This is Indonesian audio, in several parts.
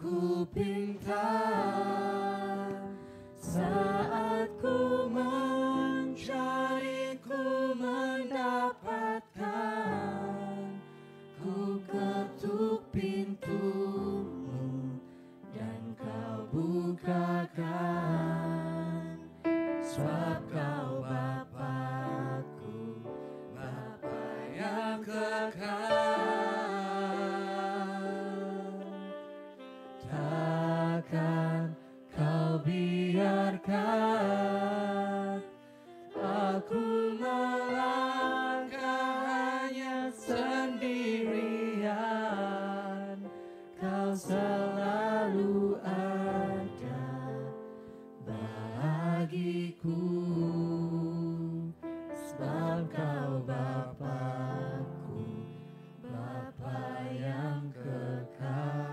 ku pinta, saat ku mencari, ku mendapatkan. Ku ketuk pintumu dan kau bukakan, sebab kau Bapa-Ku, Bapa yang kekal. Takkan kau biarkan aku melangkah hanya sendirian. Kau selalu ada bagiku, sebab kau Bapa-Ku, Bapa yang kekal.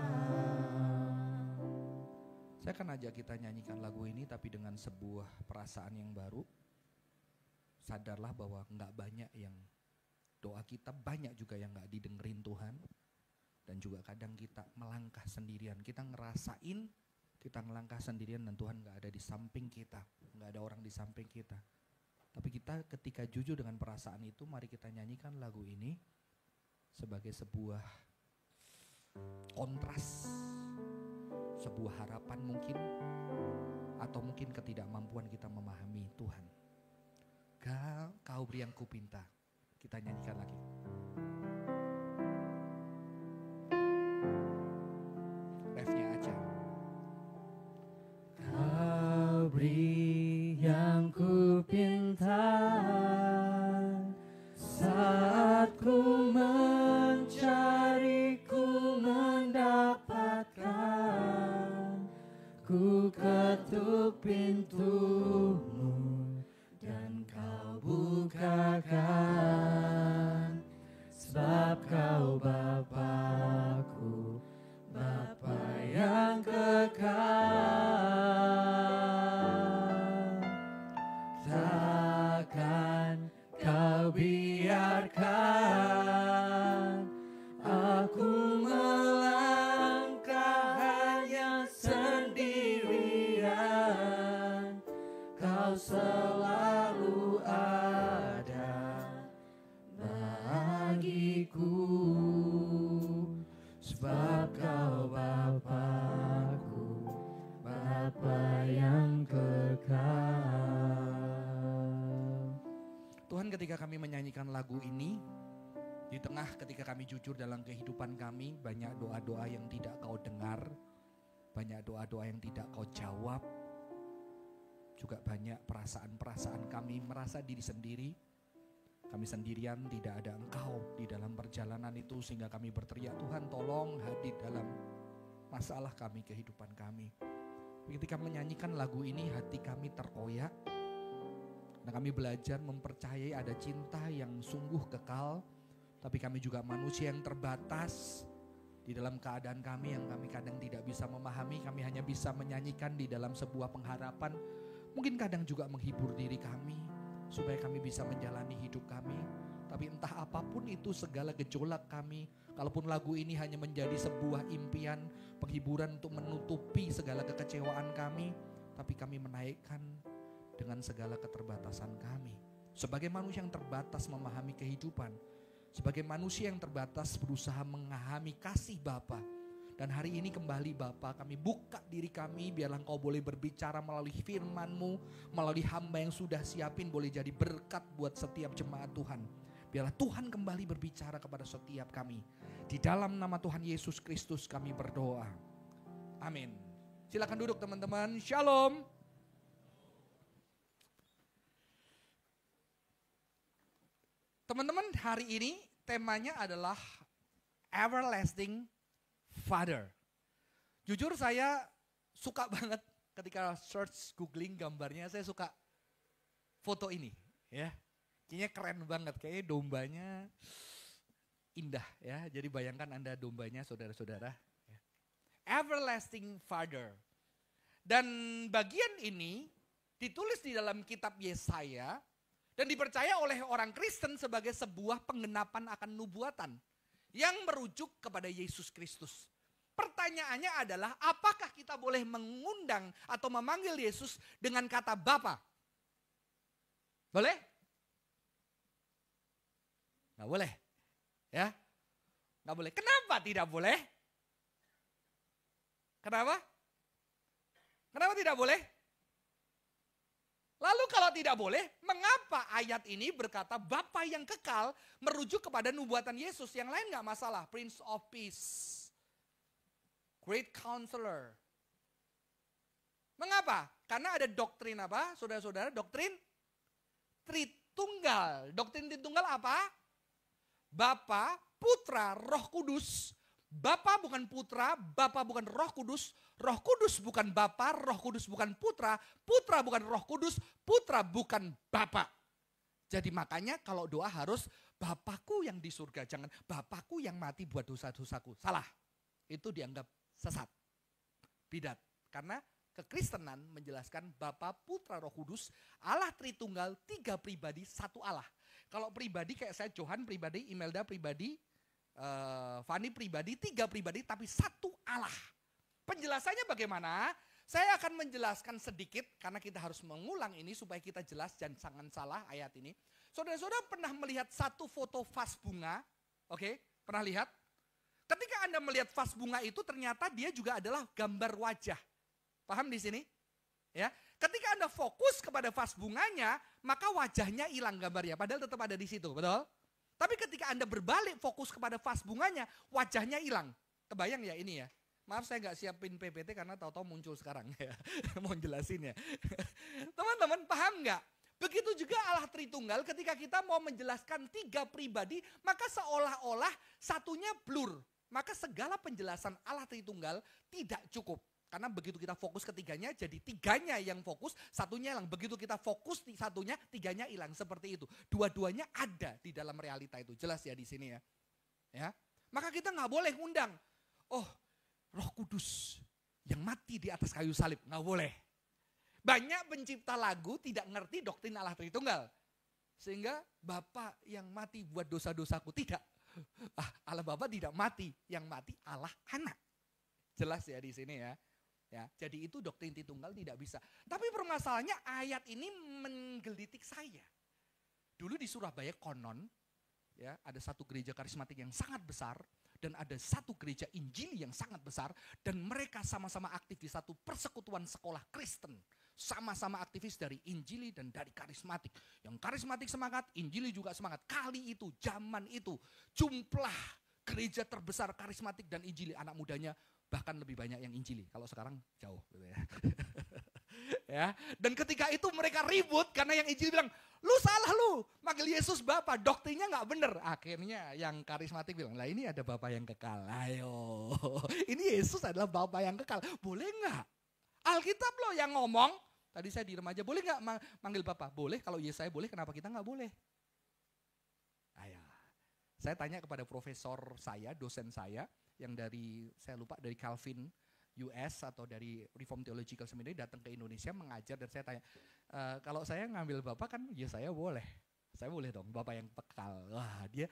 Saya akan ajak kita nyanyikan lagu ini tapi dengan sebuah perasaan yang baru. Sadarlah bahwa nggak banyak yang doa kita, banyak juga yang nggak didengerin Tuhan. Dan juga kadang kita melangkah sendirian, kita ngerasain kita ngelangkah sendirian dan Tuhan nggak ada di samping kita, nggak ada orang di samping kita. Tapi kita ketika jujur dengan perasaan itu, mari kita nyanyikan lagu ini sebagai sebuah kontras, sebuah harapan mungkin, atau mungkin ketidakmampuan kita memahami Tuhan. Kau beri yang kupinta. Kita nyanyikan lagi. Refnya aja. Kau beri yang kupinta, saat ku mencari, ku mendapatkan. Ku ketuk pintumu dan kau bukakan, sebab kau Bapa-Ku, Bapa yang kekal. Takkan kau biarkan aku melangkah hanya sendirian. Kau selalu ada bagiku, sebab kau Bapa-Ku, Bapa yang kekal. Tuhan, ketika kami menyanyikan lagu ini, di tengah ketika kami jujur dalam kehidupan kami, banyak doa-doa yang tidak kau dengar, banyak doa-doa yang tidak kau jawab, juga banyak perasaan-perasaan kami merasa diri sendiri, kami sendirian, tidak ada Engkau di dalam perjalanan itu, sehingga kami berteriak, Tuhan tolong hadir dalam masalah kami, kehidupan kami. Ketika menyanyikan lagu ini, hati kami terkoyak, dan kami belajar mempercayai ada cinta yang sungguh kekal. Tapi kami juga manusia yang terbatas di dalam keadaan kami yang kami kadang tidak bisa memahami. Kami hanya bisa menyanyikan di dalam sebuah pengharapan. Mungkin kadang juga menghibur diri kami supaya kami bisa menjalani hidup kami. Tapi entah apapun itu segala gejolak kami, kalaupun lagu ini hanya menjadi sebuah impian, penghiburan untuk menutupi segala kekecewaan kami, tapi kami menaikkan dengan segala keterbatasan kami. Sebagai manusia yang terbatas memahami kehidupan, sebagai manusia yang terbatas berusaha memahami kasih Bapa. Dan hari ini kembali Bapa, kami buka diri kami, biarlah Engkau boleh berbicara melalui firman-Mu, melalui hamba yang sudah siapin, boleh jadi berkat buat setiap jemaat Tuhan. Biarlah Tuhan kembali berbicara kepada setiap kami. Di dalam nama Tuhan Yesus Kristus kami berdoa. Amin. Silakan duduk teman-teman. Shalom. Teman-teman, hari ini temanya adalah Everlasting Father. Jujur saya suka banget ketika search googling gambarnya, saya suka foto ini ya. Kayaknya keren banget, kayaknya dombanya indah ya. Jadi bayangkan Anda dombanya saudara-saudara. Everlasting Father. Dan bagian ini ditulis di dalam kitab Yesaya dan dipercaya oleh orang Kristen sebagai sebuah penggenapan akan nubuatan yang merujuk kepada Yesus Kristus. Pertanyaannya adalah apakah kita boleh mengundang atau memanggil Yesus dengan kata Bapa? Boleh? Nggak boleh. Ya, nggak boleh. Kenapa tidak boleh? Kenapa? Kenapa tidak boleh? Lalu kalau tidak boleh, mengapa ayat ini berkata Bapa yang kekal merujuk kepada nubuatan Yesus? Yang lain nggak masalah. Prince of Peace, Great Counselor. Mengapa? Karena ada doktrin apa? Saudara-saudara, doktrin Tritunggal. Doktrin Tritunggal apa? Bapa, Putra, Roh Kudus. Bapa bukan Putra, Bapa bukan Roh Kudus bukan Bapa, Roh Kudus bukan Putra, Putra bukan Roh Kudus, Putra bukan Bapa. Jadi makanya kalau doa harus Bapakku yang di surga, jangan Bapakku yang mati buat dosa-dosaku. Salah. Itu dianggap sesat. Bidat. Karena kekristenan menjelaskan Bapa, Putra, Roh Kudus, Allah Tritunggal, 3 pribadi, 1 Allah. Kalau pribadi kayak saya, Johan pribadi, Imelda pribadi, Fani pribadi, 3 pribadi, tapi 1 Allah. Penjelasannya bagaimana? Saya akan menjelaskan sedikit, karena kita harus mengulang ini supaya kita jelas dan jangan salah ayat ini. Saudara-saudara pernah melihat satu foto vas bunga? Oke, pernah lihat? Ketika Anda melihat vas bunga itu ternyata dia juga adalah gambar wajah. Paham di sini? Ya, ketika Anda fokus kepada vas bunganya, maka wajahnya hilang gambarnya, padahal tetap ada di situ, betul? Tapi ketika Anda berbalik fokus kepada vas bunganya, wajahnya hilang. Kebayang ya ini ya? Maaf saya nggak siapin PPT karena tahu-tahu muncul sekarang ya. Mau jelasin ya. Teman-teman paham nggak? Begitu juga Allah Tritunggal ketika kita mau menjelaskan 3 pribadi, maka seolah-olah satunya blur. Maka segala penjelasan Allah Tritunggal tidak cukup. Karena begitu kita fokus ketiganya, jadi 3-nya yang fokus, 1-nya hilang. Begitu kita fokus di 1-nya, 3-nya hilang. Seperti itu. Dua-duanya ada di dalam realita itu. Jelas ya di sini ya. Ya. Maka kita nggak boleh ngundang. Oh, Roh Kudus yang mati di atas kayu salib. Nggak boleh. Banyak pencipta lagu tidak ngerti doktrin Allah Tritunggal. Sehingga Bapa yang mati buat dosa-dosaku. Tidak. Allah Bapa tidak mati. Yang mati Allah Anak. Jelas ya di sini ya. Ya, jadi itu doktrin Tritunggal tidak bisa. Tapi permasalahannya ayat ini menggelitik saya. Dulu di Surabaya konon, ya ada satu gereja karismatik yang sangat besar dan ada satu gereja Injili yang sangat besar dan mereka sama-sama aktif di satu persekutuan sekolah Kristen. Sama-sama aktivis dari Injili dan dari karismatik. Yang karismatik semangat, Injili juga semangat. Kali itu, zaman itu, jumlah gereja terbesar karismatik dan Injili anak mudanya bahkan lebih banyak yang Injili. Kalau sekarang jauh gitu ya. Ya, dan ketika itu mereka ribut karena yang Injili bilang, lu salah lu, manggil Yesus Bapa, doktrinnya nggak bener. Akhirnya yang karismatik bilang, lah ini ada Bapa yang kekal. Ayo, ini Yesus adalah Bapa yang kekal. Boleh nggak? Alkitab loh yang ngomong. Tadi saya di remaja, boleh nggak manggil Bapa? Boleh, kalau Yesaya boleh, kenapa kita nggak boleh? Ayo, saya tanya kepada profesor saya, dosen saya, yang dari, saya lupa dari Calvin US atau dari Reformed Theological Seminary datang ke Indonesia mengajar dan saya tanya, kalau saya ngambil Bapak kan ya saya boleh dong Bapak yang kekal. Wah dia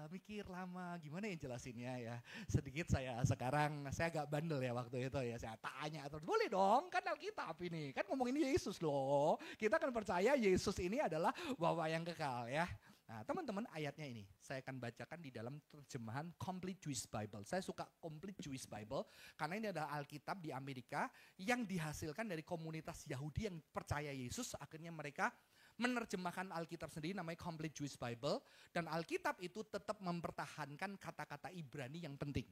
mikir lama gimana yang jelasinnya ya. Sedikit saya agak bandel ya waktu itu ya, saya tanya terus boleh dong kan Alkitab ini kan ngomongin Yesus loh. Kita kan percaya Yesus ini adalah Bapak yang kekal ya. Nah teman-teman ayatnya ini saya akan bacakan di dalam terjemahan Complete Jewish Bible. Saya suka Complete Jewish Bible karena ini adalah Alkitab di Amerika yang dihasilkan dari komunitas Yahudi yang percaya Yesus. Akhirnya mereka menerjemahkan Alkitab sendiri namanya Complete Jewish Bible. Dan Alkitab itu tetap mempertahankan kata-kata Ibrani yang penting.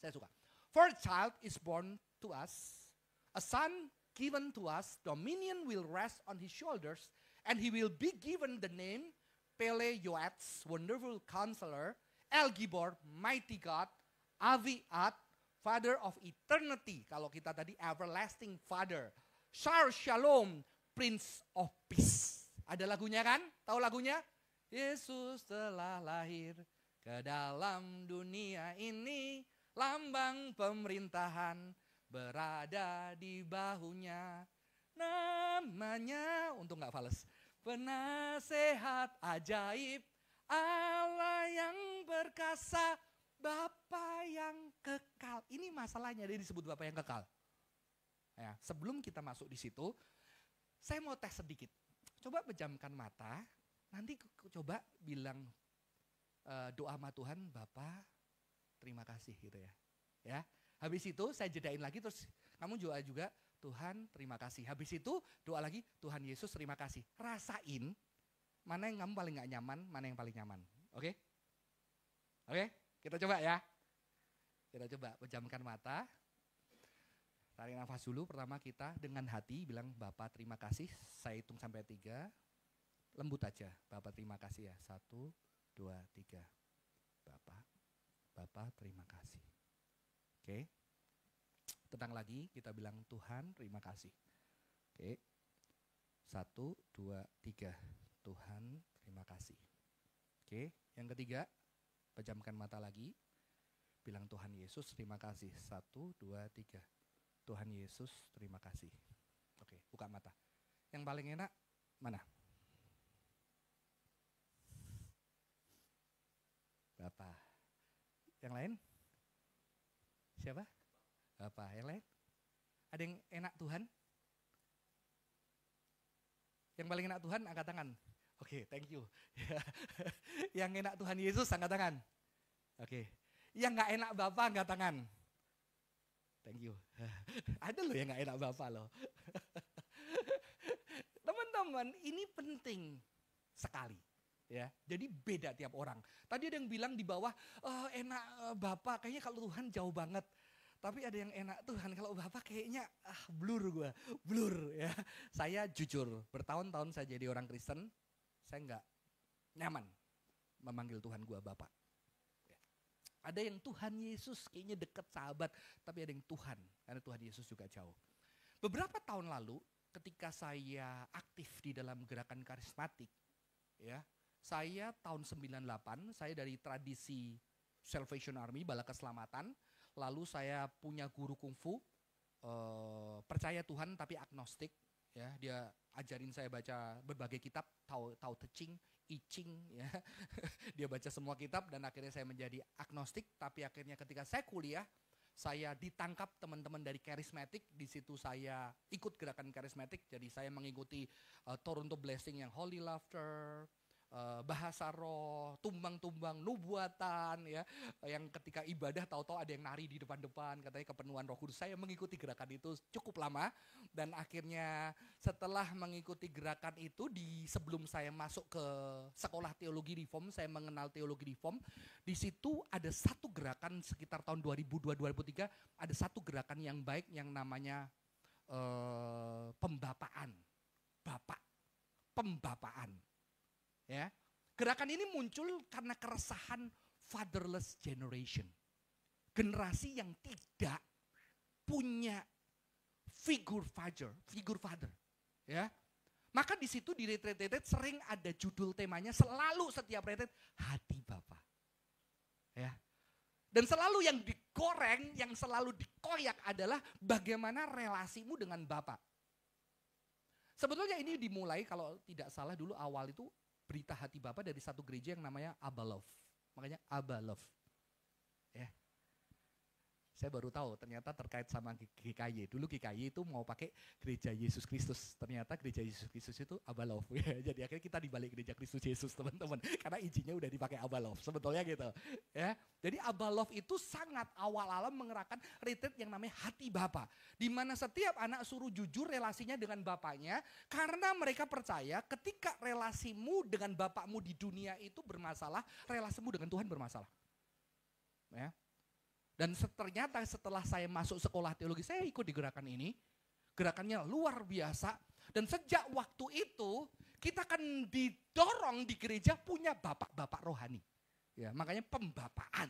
Saya suka. For a child is born to us, a son given to us, dominion will rest on his shoulders, and he will be given the name Pele Yoetz, Wonderful Counselor, El Gibor, Mighty God, Aviad, Father of Eternity. Kalau kita tadi Everlasting Father. Shar Shalom, Prince of Peace. Ada lagunya kan? Tahu lagunya? Yesus telah lahir ke dalam dunia ini. Lambang pemerintahan berada di bahunya. Namanya, untung gak fales. Penasehat ajaib, Allah yang perkasa, Bapa yang kekal. Ini masalahnya, dia disebut Bapa yang kekal. Ya, sebelum kita masuk di situ, saya mau tes sedikit. Coba pejamkan mata, nanti coba bilang doa sama Tuhan, Bapa terima kasih gitu ya. Ya, habis itu saya jedain lagi, terus kamu juga Tuhan terima kasih. Habis itu doa lagi, Tuhan Yesus terima kasih. Rasain mana yang kamu paling gak nyaman, mana yang paling nyaman. Oke? Oke, kita coba ya. Kita coba pejamkan mata. Tarik nafas dulu, pertama kita dengan hati bilang Bapak terima kasih. Saya hitung sampai 3. Lembut aja, Bapak terima kasih ya. 1, 2, 3. Bapak terima kasih. Oke. Tenang lagi, kita bilang Tuhan terima kasih. Oke. 1, 2, 3. Tuhan terima kasih. Oke, yang ketiga, pejamkan mata lagi. Bilang Tuhan Yesus terima kasih. 1, 2, 3. Tuhan Yesus terima kasih. Oke, buka mata. Yang paling enak mana? Bapak. Yang lain? Siapa? Bapak. Yang lain? Ada yang enak Tuhan? Yang paling enak Tuhan angkat tangan. Oke, thank you. Yang enak Tuhan Yesus angkat tangan. Oke. Yang gak enak Bapak angkat tangan. Thank you. Ada loh yang gak enak Bapak loh. Teman-teman, ini penting sekali. Ya, jadi beda tiap orang. Tadi ada yang bilang di bawah, enak Bapak, kayaknya kalau Tuhan jauh banget. Tapi ada yang enak Tuhan, kalau Bapak kayaknya blur ya. Saya jujur, bertahun-tahun saya jadi orang Kristen, saya nggak nyaman memanggil Tuhan gua Bapak. Ya. Ada yang Tuhan Yesus kayaknya deket sahabat, tapi ada yang Tuhan, karena Tuhan Yesus juga jauh. Beberapa tahun lalu, ketika saya aktif di dalam gerakan karismatik, ya, saya tahun 98, saya dari tradisi Salvation Army, Bala Keselamatan, lalu saya punya guru kungfu, percaya Tuhan tapi agnostik, ya, dia ajarin saya baca berbagai kitab, Tao Te Ching, I Ching, ya. Dia baca semua kitab dan akhirnya saya menjadi agnostik, tapi akhirnya ketika saya kuliah, saya ditangkap teman-teman dari karismatik, di situ saya ikut gerakan karismatik, jadi saya mengikuti Toronto Blessing yang Holy Laughter, bahasa roh, tumbang-tumbang, nubuatan, ya, yang ketika ibadah tahu-tahu ada yang nari di depan-depan, katanya kepenuhan Roh Kudus. Saya mengikuti gerakan itu cukup lama dan akhirnya setelah mengikuti gerakan itu, sebelum saya masuk ke sekolah teologi reform, saya mengenal teologi reform. Di situ ada satu gerakan sekitar tahun 2002-2003, ada satu gerakan yang baik yang namanya pembapaan, Bapak, pembapaan. Ya, gerakan ini muncul karena keresahan fatherless generation. Generasi yang tidak punya figur father. Ya. Maka di situ di retreat sering ada judul temanya, selalu setiap retreat hati Bapa. Ya. Dan selalu yang digoreng, yang selalu dikoyak adalah bagaimana relasimu dengan Bapa. Sebetulnya ini dimulai kalau tidak salah dulu awal itu berita hati Bapa dari satu gereja yang namanya Abba Love. Makanya Abba Love. Ya. Saya baru tahu ternyata terkait sama GKY. Dulu GKY itu mau pakai gereja Yesus Kristus. Ternyata gereja Yesus Kristus itu Abba Love. Jadi akhirnya kita dibalik gereja Kristus Yesus, teman-teman. Karena izinnya udah dipakai Abba Love. Sebetulnya gitu. Ya. Jadi Abba Love itu sangat awal-awal mengerahkan retreat yang namanya hati Bapa. Di mana setiap anak suruh jujur relasinya dengan bapaknya. Karena mereka percaya ketika relasimu dengan bapakmu di dunia itu bermasalah, relasimu dengan Tuhan bermasalah. Ya. Dan ternyata setelah saya masuk sekolah teologi, saya ikut di gerakan ini. Gerakannya luar biasa. Dan sejak waktu itu, kita akan didorong di gereja punya bapak-bapak rohani. Ya, makanya pembapaan.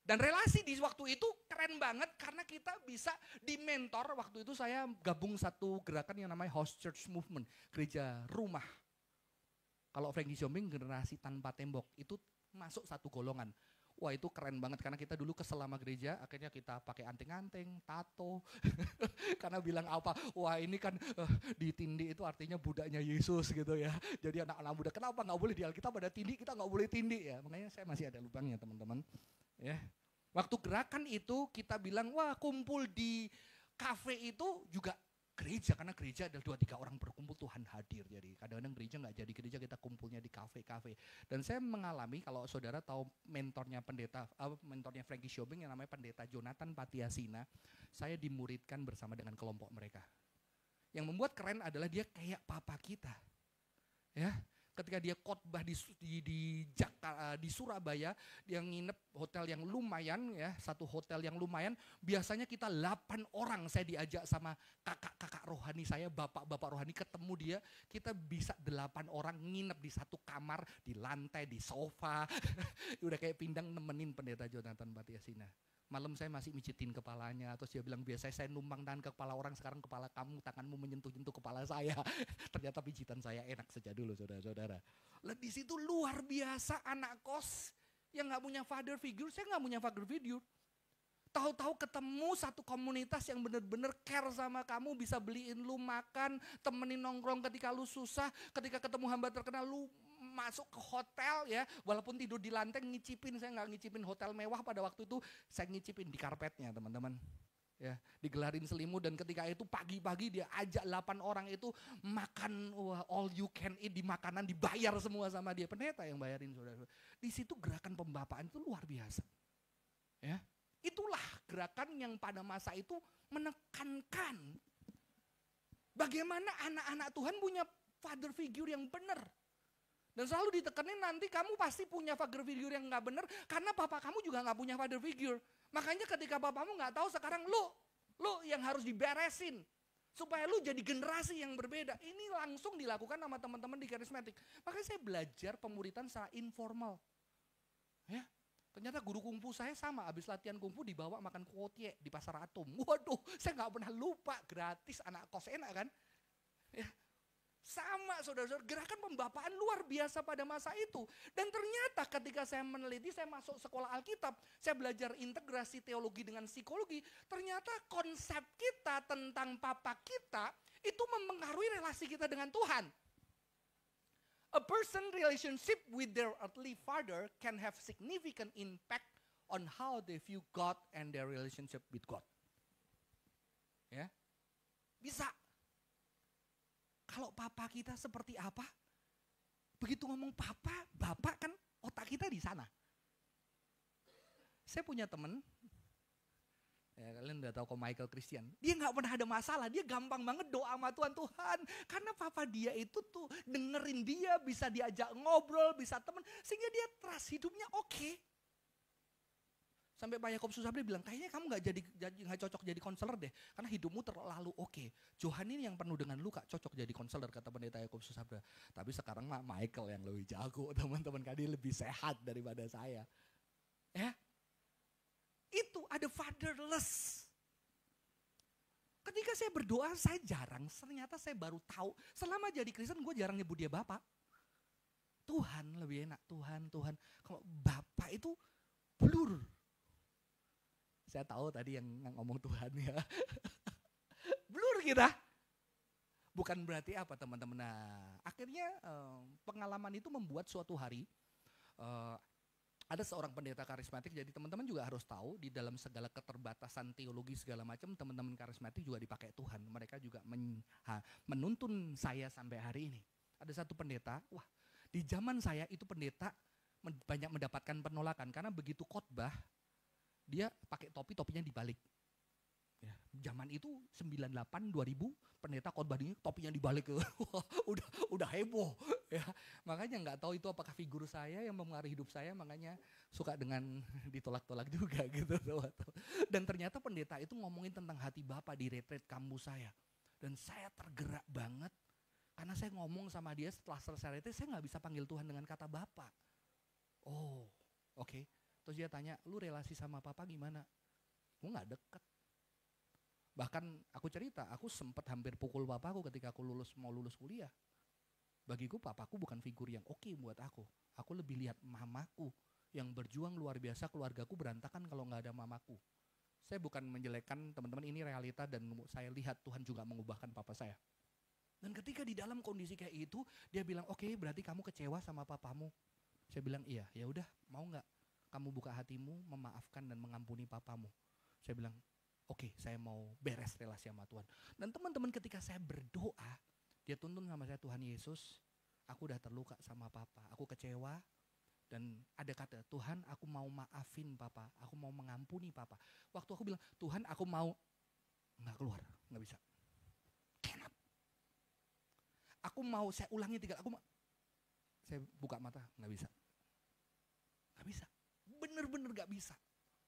Dan relasi di waktu itu keren banget karena kita bisa dimentor. Waktu itu saya gabung satu gerakan yang namanya House Church Movement. Gereja rumah. Kalau Frankie Jombing generasi tanpa tembok, itu masuk satu golongan. Wah itu keren banget karena kita dulu kesel sama gereja, akhirnya kita pakai anting-anting, tato. Karena bilang apa, wah ini kan ditindih itu artinya budaknya Yesus gitu ya. Jadi anak-anak muda, kenapa nggak boleh di Alkitab ada tindih, kita nggak boleh tindih ya. Makanya saya masih ada lubangnya teman-teman. Ya. Waktu gerakan itu kita bilang, wah kumpul di kafe itu juga gereja, karena gereja adalah 2-3 orang berkumpul Tuhan hadir. Jadi kadang-kadang gereja nggak jadi gereja, kita kumpulnya di kafe-kafe. Dan saya mengalami, kalau saudara tahu mentornya mentornya Frankie Shobing yang namanya pendeta Jonathan Patiasina, saya dimuridkan bersama dengan kelompok mereka. Yang membuat keren adalah dia kayak papa kita. Ya, ketika dia khotbah di Surabaya, dia nginep hotel yang lumayan ya, satu hotel yang lumayan, biasanya kita 8 orang saya diajak sama kakak-kakak rohani saya, bapak-bapak rohani ketemu dia, kita bisa 8 orang nginep di satu kamar, di lantai, di sofa, udah kayak pindang nemenin pendeta Jonathan Patiasina. Malam saya masih mijitin kepalanya, terus dia bilang biasanya saya numpang tangan ke kepala orang, sekarang kepala kamu, tanganmu menyentuh-nyentuh kepala saya. Ternyata pijitan saya enak saja dulu saudara-saudara. Lah di situ luar biasa anak kos yang nggak punya father figure, saya nggak punya father figure. Tahu-tahu ketemu satu komunitas yang benar-benar care sama kamu, bisa beliin lu makan, temenin nongkrong ketika lu susah, ketika ketemu hamba terkenal lu masuk ke hotel ya, walaupun tidur di lantai ngicipin, saya nggak ngicipin hotel mewah pada waktu itu, saya ngicipin di karpetnya teman-teman. Ya, digelarin selimut dan ketika itu pagi-pagi dia ajak 8 orang itu makan all you can eat, di makanan dibayar semua sama dia, pendeta yang bayarin saudara. Di situ gerakan pembapaan itu luar biasa. Ya. Itulah gerakan yang pada masa itu menekankan bagaimana anak-anak Tuhan punya father figure yang benar. Dan selalu ditekanin nanti kamu pasti punya father figure yang gak benar karena papa kamu juga gak punya father figure. Makanya ketika papamu gak tahu, sekarang lu yang harus diberesin supaya lu jadi generasi yang berbeda. Ini langsung dilakukan sama teman-teman di karismatik. Makanya saya belajar pemuritan secara informal. Ya. Ternyata guru kungfu saya sama, habis latihan kungfu dibawa makan kuotie di Pasar Atom. Waduh, saya gak pernah lupa, gratis, anak kos enak kan. Ya. Sama saudara-saudara, gerakan pembapaan luar biasa pada masa itu. Dan ternyata ketika saya meneliti, saya masuk sekolah Alkitab, saya belajar integrasi teologi dengan psikologi, ternyata konsep kita tentang papa kita itu mempengaruhi relasi kita dengan Tuhan. A person relationship with their earthly father can have significant impact on how they view God and their relationship with God. Ya, bisa. Kalau papa kita seperti apa, begitu ngomong papa, bapak kan otak kita di sana. Saya punya temen, ya kalian udah tahu kok Michael Christian, dia nggak pernah ada masalah, dia gampang banget doa sama Tuhan, karena papa dia itu tuh dengerin dia, bisa diajak ngobrol, bisa temen, sehingga dia trust hidupnya oke. Sampai Pak Yakob Susabda bilang, kayaknya kamu nggak cocok jadi konselor deh, karena hidupmu terlalu oke. Johan ini yang penuh dengan luka, cocok jadi konselor, kata pendeta Yakob Susabda. Tapi sekarang Michael yang lebih jago, teman-teman, dia lebih sehat daripada saya. Ya, itu ada fatherless. Ketika saya berdoa, saya jarang, ternyata saya baru tahu, selama jadi Kristen gue jarang nyebut dia bapak. Tuhan lebih enak, Tuhan. Kalau bapak itu blur. Saya tahu tadi yang ngomong Tuhan ya. Blur kita. Bukan berarti apa teman-teman. Nah, akhirnya pengalaman itu membuat suatu hari ada seorang pendeta karismatik. Jadi teman-teman juga harus tahu di dalam segala keterbatasan teologi segala macam, teman-teman karismatik juga dipakai Tuhan. Mereka juga menuntun saya sampai hari ini. Ada satu pendeta, wah di zaman saya itu pendeta banyak mendapatkan penolakan karena begitu khotbah dia pakai topinya dibalik. Ya, zaman itu 98 2000 pendeta khotbah ini topinya dibalik. udah heboh ya. Makanya nggak tahu itu apakah figur saya yang mempengaruhi hidup saya, makanya suka dengan ditolak-tolak juga gitu. Dan ternyata pendeta itu ngomongin tentang hati Bapa di retreat kampus saya. Dan saya tergerak banget karena saya ngomong sama dia setelah selesai retreat, saya nggak bisa panggil Tuhan dengan kata Bapa. Oh, oke. Terus dia tanya, lu relasi sama papa gimana? Gue gak deket. Bahkan aku cerita, aku sempat hampir pukul papaku ketika aku mau lulus kuliah. Bagiku papaku bukan figur yang oke buat aku. Aku lebih lihat mamaku. yang berjuang luar biasa, keluargaku berantakan kalau nggak ada mamaku. Saya bukan menjelekkan teman-teman, ini realita dan saya lihat Tuhan juga mengubahkan papa saya. Dan ketika di dalam kondisi kayak itu, dia bilang, oke, berarti kamu kecewa sama papamu. Saya bilang, iya, ya udah, mau nggak kamu buka hatimu, memaafkan dan mengampuni papamu. Saya bilang, oke, saya mau beres relasi sama Tuhan. Dan teman-teman ketika saya berdoa, dia tuntun sama saya, Tuhan Yesus, aku udah terluka sama papa, aku kecewa. Dan ada kata, Tuhan aku mau maafin papa, aku mau mengampuni papa. Waktu aku bilang, Tuhan aku mau, nggak keluar, nggak bisa. Cannot. Aku mau, saya ulangi 3, saya buka mata, nggak bisa. Nggak bisa, bener-bener nggak bisa.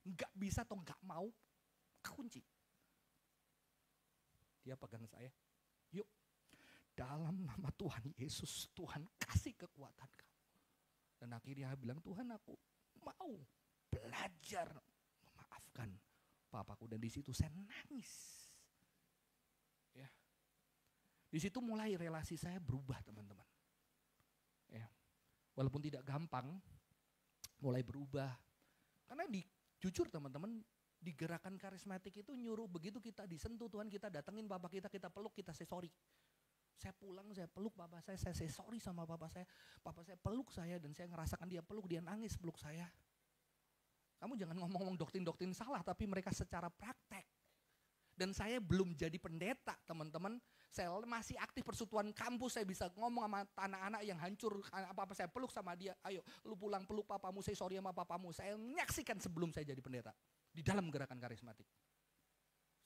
Nggak bisa atau nggak mau, kunci. Dia pegang saya, yuk dalam nama Tuhan Yesus, Tuhan kasih kekuatan kamu. Dan akhirnya dia bilang, Tuhan aku mau belajar memaafkan papaku. Dan di situ saya nangis. Ya. Di situ mulai relasi saya berubah teman-teman. Ya. Walaupun tidak gampang, mulai berubah. Karena jujur teman-teman, di gerakan karismatik itu nyuruh begitu kita disentuh Tuhan, kita datengin papa kita peluk, kita say sorry. Saya pulang, saya peluk papa saya say sorry sama papa saya peluk saya dan saya ngerasakan dia peluk, dia nangis peluk saya. Kamu jangan ngomong-ngomong doktrin-doktrin salah, tapi mereka secara praktek. Dan saya belum jadi pendeta teman-teman, saya masih aktif persekutuan kampus, saya bisa ngomong sama anak-anak yang hancur, apa-apa saya peluk sama dia, ayo lu pulang peluk papamu, say sorry sama papamu. Saya menyaksikan sebelum saya jadi pendeta, di dalam gerakan karismatik.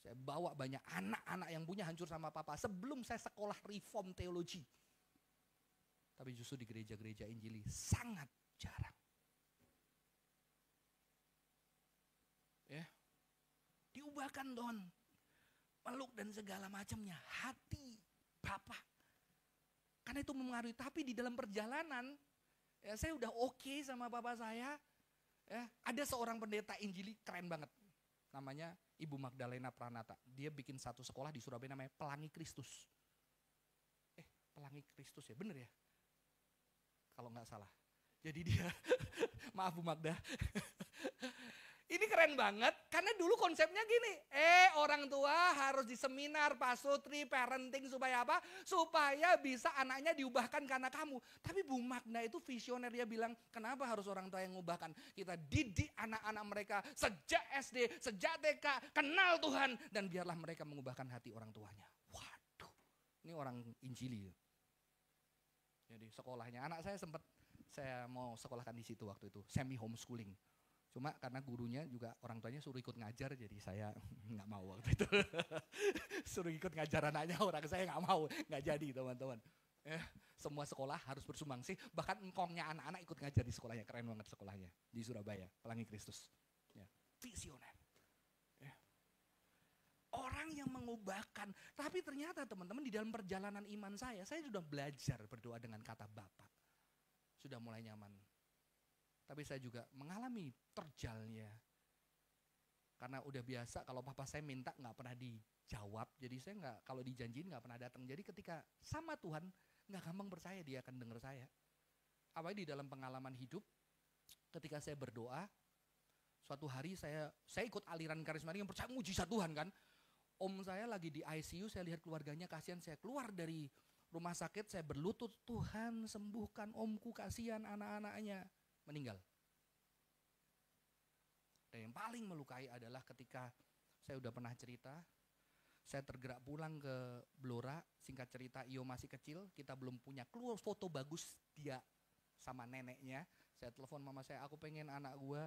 Saya bawa banyak anak-anak yang punya hancur sama papa sebelum saya sekolah reform teologi. Tapi justru di gereja-gereja Injili sangat jarang. Ya. Diubahkan Tuhan. Peluk dan segala macamnya. Hati Bapak. Karena itu mempengaruhi. Tapi di dalam perjalanan, ya saya udah oke sama papa saya. Ya, ada seorang pendeta Injili keren banget. Namanya Ibu Magdalena Pranata. Dia bikin satu sekolah di Surabaya namanya Pelangi Kristus. Pelangi Kristus ya, bener ya? Kalau nggak salah. Jadi dia, maaf Bu Magda. Ini keren banget, karena dulu konsepnya gini, orang tua harus di seminar, pasutri, parenting, supaya apa? Supaya bisa anaknya diubahkan karena kamu. Tapi Bu Magda itu visioner, dia bilang, kenapa harus orang tua yang mengubahkan? Kita didik anak-anak mereka sejak SD, sejak TK, kenal Tuhan, dan biarlah mereka mengubahkan hati orang tuanya. Waduh, ini orang Injili. Jadi sekolahnya, anak saya mau sekolahkan di situ waktu itu, semi homeschooling. Cuma karena gurunya juga orang tuanya suruh ikut ngajar, jadi saya nggak mau waktu itu. Suruh ikut ngajar anaknya, orang saya nggak mau, nggak jadi teman-teman. Semua sekolah harus bersumbangsi, bahkan engkongnya anak-anak ikut ngajar di sekolahnya, keren banget sekolahnya di Surabaya, Pelangi Kristus. Ya, visioner. Ya. Orang yang mengubahkan, tapi ternyata teman-teman di dalam perjalanan iman saya sudah belajar berdoa dengan kata Bapa. Sudah mulai nyaman. Tapi saya juga mengalami terjalnya. Karena udah biasa kalau papa saya minta nggak pernah dijawab. Jadi saya kalau dijanjiin nggak pernah datang. Jadi ketika sama Tuhan nggak gampang percaya dia akan dengar saya. Apalagi di dalam pengalaman hidup, ketika saya berdoa, suatu hari saya ikut aliran karismatik yang percaya mujizat Tuhan kan. Om saya lagi di ICU, saya lihat keluarganya kasihan, saya keluar dari rumah sakit, saya berlutut, Tuhan sembuhkan omku, kasihan anak-anaknya. Meninggal. Dan yang paling melukai adalah ketika saya udah pernah cerita, saya tergerak pulang ke Blora, singkat cerita Iyo masih kecil, kita belum punya keluar foto bagus dia sama neneknya. Saya telepon mama saya, aku pengen anak gua,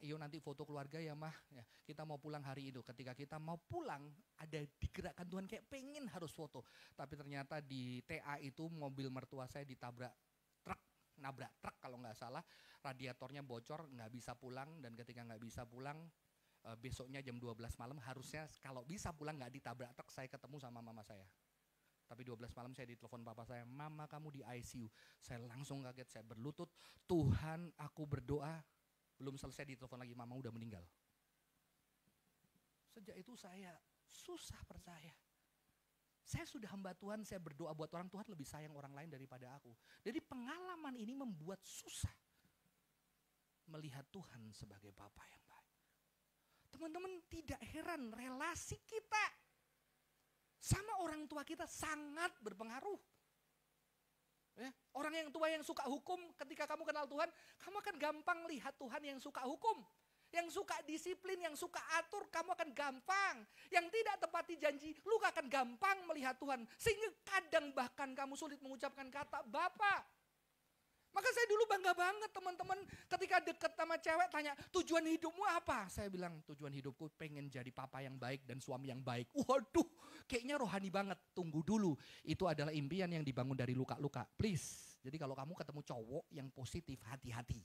Iyo nanti foto keluarga ya mah, ya, kita mau pulang hari itu. Ketika kita mau pulang, ada digerakkan Tuhan kayak pengen harus foto. Tapi ternyata di TA itu mobil mertua saya nabrak truk kalau nggak salah, radiatornya bocor, nggak bisa pulang, dan ketika nggak bisa pulang, besoknya jam 12 malam harusnya kalau bisa pulang nggak ditabrak truk, saya ketemu sama mama saya. Tapi 12 malam saya ditelepon papa saya, mama kamu di ICU. Saya langsung kaget, saya berlutut, Tuhan aku berdoa, belum selesai ditelepon lagi, mama udah meninggal. Sejak itu saya susah percaya. Saya sudah hamba Tuhan, saya berdoa buat orang, Tuhan lebih sayang orang lain daripada aku. Jadi pengalaman ini membuat susah. melihat Tuhan sebagai Bapa yang baik. Teman-teman, tidak heran relasi kita sama orang tua kita sangat berpengaruh. Ya, orang yang tua yang suka hukum, ketika kamu kenal Tuhan, kamu akan gampang lihat Tuhan yang suka hukum. Yang suka disiplin, yang suka atur, kamu akan gampang. Yang tidak tepati janji, lu akan gampang melihat Tuhan. Sehingga kadang bahkan kamu sulit mengucapkan kata Bapa. Maka saya dulu bangga banget teman-teman ketika deket sama cewek tanya, tujuan hidupmu apa? Saya bilang, tujuan hidupku pengen jadi papa yang baik dan suami yang baik. Waduh, kayaknya rohani banget. Tunggu dulu, itu adalah impian yang dibangun dari luka-luka. Please, jadi kalau kamu ketemu cowok yang positif, hati-hati.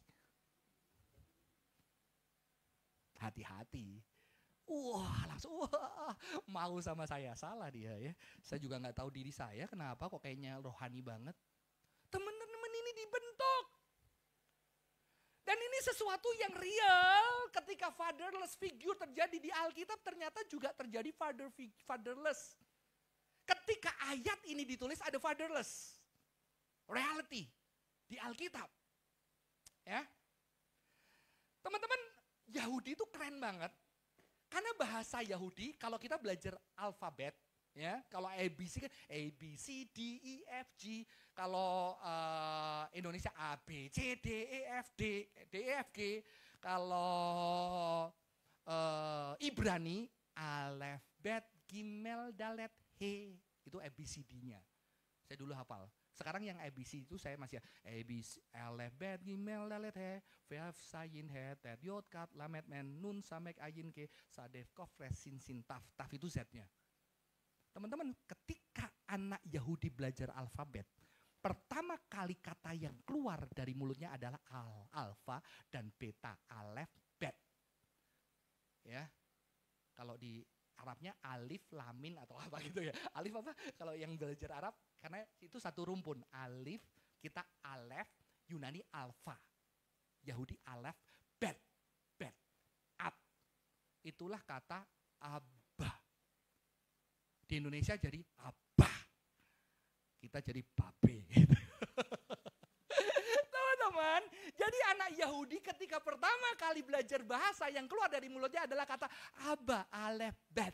Hati-hati. Wah, langsung mau sama saya. Salah dia ya. Saya juga gak tahu diri saya, kenapa kok kayaknya rohani banget. Teman-teman ini dibentuk. Dan ini sesuatu yang real ketika fatherless figure terjadi di Alkitab, ternyata juga terjadi fatherless. Ketika ayat ini ditulis ada fatherless. Reality di Alkitab. Ya. Teman-teman, Yahudi itu keren banget. Karena bahasa Yahudi, kalau kita belajar alfabet, ya, kalau ABC kan A, B, C, D, E, F, G. Kalau Indonesia A, B, C, D, E, F, D, E, F, G. Kalau Ibrani, Alef, Bet, Gimel, Dalet, He. Itu ABCD-nya. Saya dulu hafal. Sekarang yang ABC itu saya masih ABC, Alef, Bet, Gimel, Dalet, He, Vef, Sayin, He, Tet, Yod, Kat, Lamet, Men, Nun, Samek, Ayin, Ke, Sadef, Kof, Res, Sin, Sin, Taf. Taf itu Z-nya. Teman-teman, ketika anak Yahudi belajar alfabet, pertama kali kata yang keluar dari mulutnya adalah alfa dan beta, alef, bet. Ya, kalau di Arabnya alif, lamin atau apa gitu ya. Alif apa? Kalau yang belajar Arab, karena itu satu rumpun. Alif, kita alef, Yunani alfa. Yahudi alef, bet, ab. Itulah kata abah. Di Indonesia jadi abah. Kita jadi babe. Teman-teman, jadi anak Yahudi ketika pertama kali belajar bahasa yang keluar dari mulutnya adalah kata Abba, Alef, Bet.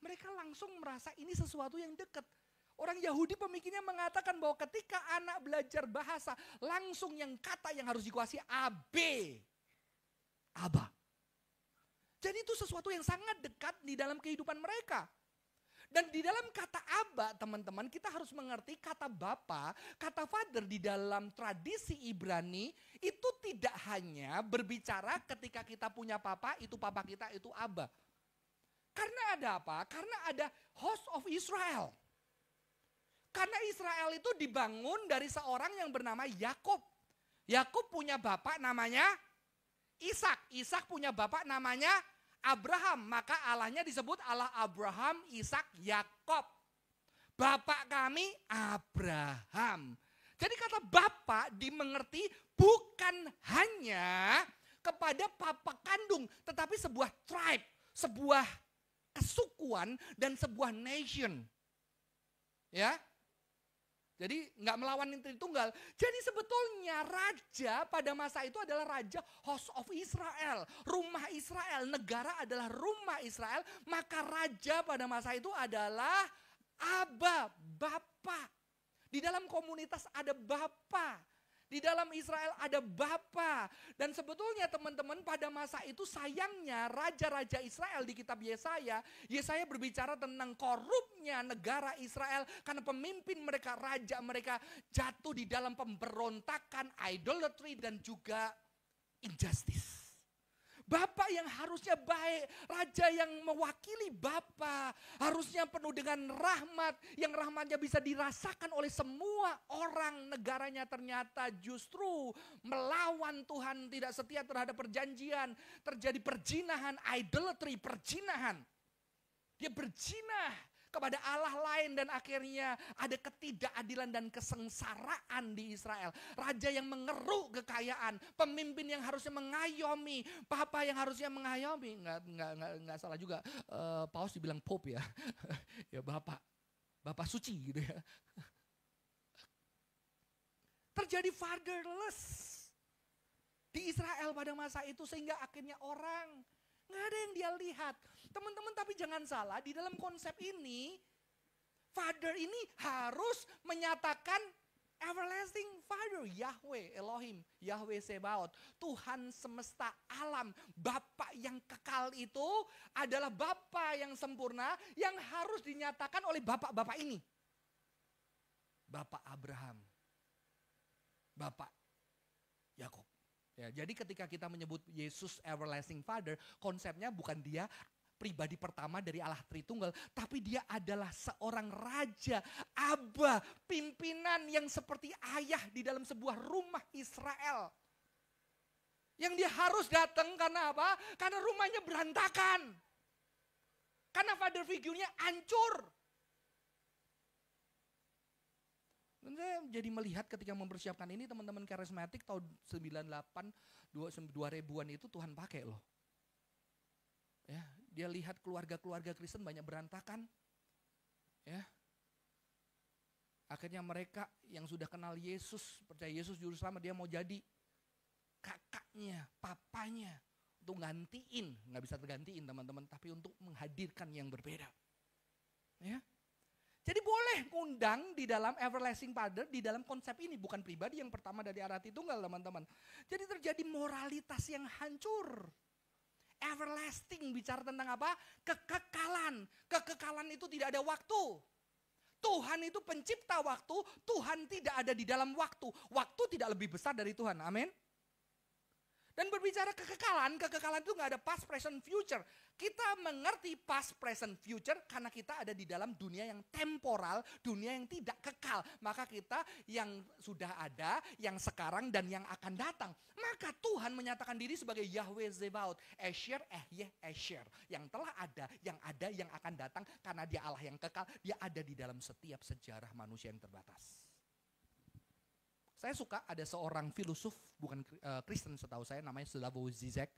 Mereka langsung merasa ini sesuatu yang dekat. Orang Yahudi pemikirnya mengatakan bahwa ketika anak belajar bahasa, langsung yang kata yang harus dikuasai AB. Abba. Jadi itu sesuatu yang sangat dekat di dalam kehidupan mereka. Dan di dalam kata Abba, teman-teman, kita harus mengerti kata Bapa, kata Father di dalam tradisi Ibrani itu tidak hanya berbicara ketika kita punya papa kita itu Abba. Karena ada apa? Karena ada host of Israel. Karena Israel itu dibangun dari seorang yang bernama Yakub. Yakub punya bapak namanya Ishak. Ishak punya bapak namanya Abraham, maka Allahnya disebut Allah Abraham, Ishak, Yakob. Bapak kami Abraham. Jadi kata bapak dimengerti bukan hanya kepada papa kandung, tetapi sebuah tribe, sebuah kesukuan dan sebuah nation. Ya. Jadi nggak melawan Tritunggal. Jadi sebetulnya raja pada masa itu adalah raja host of Israel. Rumah Israel, negara adalah rumah Israel. Maka raja pada masa itu adalah Abba, Bapa. Di dalam komunitas ada Bapa. Di dalam Israel ada Bapa. Dan sebetulnya teman-teman pada masa itu sayangnya raja-raja Israel di kitab Yesaya berbicara tentang korupnya negara Israel. Karena pemimpin mereka, raja mereka jatuh di dalam pemberontakan, idolatry dan juga injustice. Bapak yang harusnya baik, raja yang mewakili Bapa, harusnya penuh dengan rahmat, yang rahmatnya bisa dirasakan oleh semua orang negaranya, ternyata justru melawan Tuhan, tidak setia terhadap perjanjian, terjadi perzinahan, idolatry, perzinahan. Dia berzina kepada Allah lain dan akhirnya ada ketidakadilan dan kesengsaraan di Israel. Raja yang mengeruk kekayaan, pemimpin yang harusnya mengayomi, papa yang harusnya mengayomi. Nggak salah juga, Paus dibilang Pope ya. Ya Bapak suci gitu ya. Terjadi fatherless. di Israel pada masa itu sehingga akhirnya orang nggak ada yang dia lihat. Teman-teman, tapi jangan salah, di dalam konsep ini Father ini harus menyatakan everlasting Father, Yahweh Elohim, Yahweh Sebaot, Tuhan semesta alam, Bapa yang kekal itu adalah Bapa yang sempurna yang harus dinyatakan oleh Bapak-Bapak ini. Bapak Abraham, Bapak Yakub. Ya, jadi ketika kita menyebut Yesus everlasting Father, konsepnya bukan dia pribadi pertama dari Allah Tritunggal, tapi dia adalah seorang raja, Abba, pimpinan yang seperti ayah di dalam sebuah rumah Israel. Yang dia harus datang karena apa? Karena rumahnya berantakan. Karena father figure-nya hancur. Dan saya jadi melihat ketika mempersiapkan ini, teman-teman karismatik tahun 98, 2000-an itu Tuhan pakai loh. Ya, dia lihat keluarga-keluarga Kristen banyak berantakan. Ya. Akhirnya mereka yang sudah kenal Yesus, percaya Yesus juru selamat, dia mau jadi kakaknya, papanya untuk gantiin, nggak bisa tergantiin teman-teman, tapi untuk menghadirkan yang berbeda. Ya. Jadi boleh ngundang di dalam everlasting Father, di dalam konsep ini, bukan pribadi yang pertama dari Allah Tritunggal teman-teman. Jadi terjadi moralitas yang hancur. Everlasting bicara tentang apa? Kekekalan. Kekekalan itu tidak ada waktu. Tuhan itu pencipta waktu, Tuhan tidak ada di dalam waktu. Waktu tidak lebih besar dari Tuhan, amin. Dan berbicara kekekalan, kekekalan itu gak ada past, present, future. Kita mengerti past, present, future karena kita ada di dalam dunia yang temporal, dunia yang tidak kekal. Maka kita yang sudah ada, yang sekarang dan yang akan datang. Maka Tuhan menyatakan diri sebagai Yahweh Zebaot, Esher, Ehyeh, Esher. Yang telah ada, yang akan datang karena dia Allah yang kekal. Dia ada di dalam setiap sejarah manusia yang terbatas. Saya suka ada seorang filosof, bukan Kristen setahu saya, namanya Slavoj Zizek.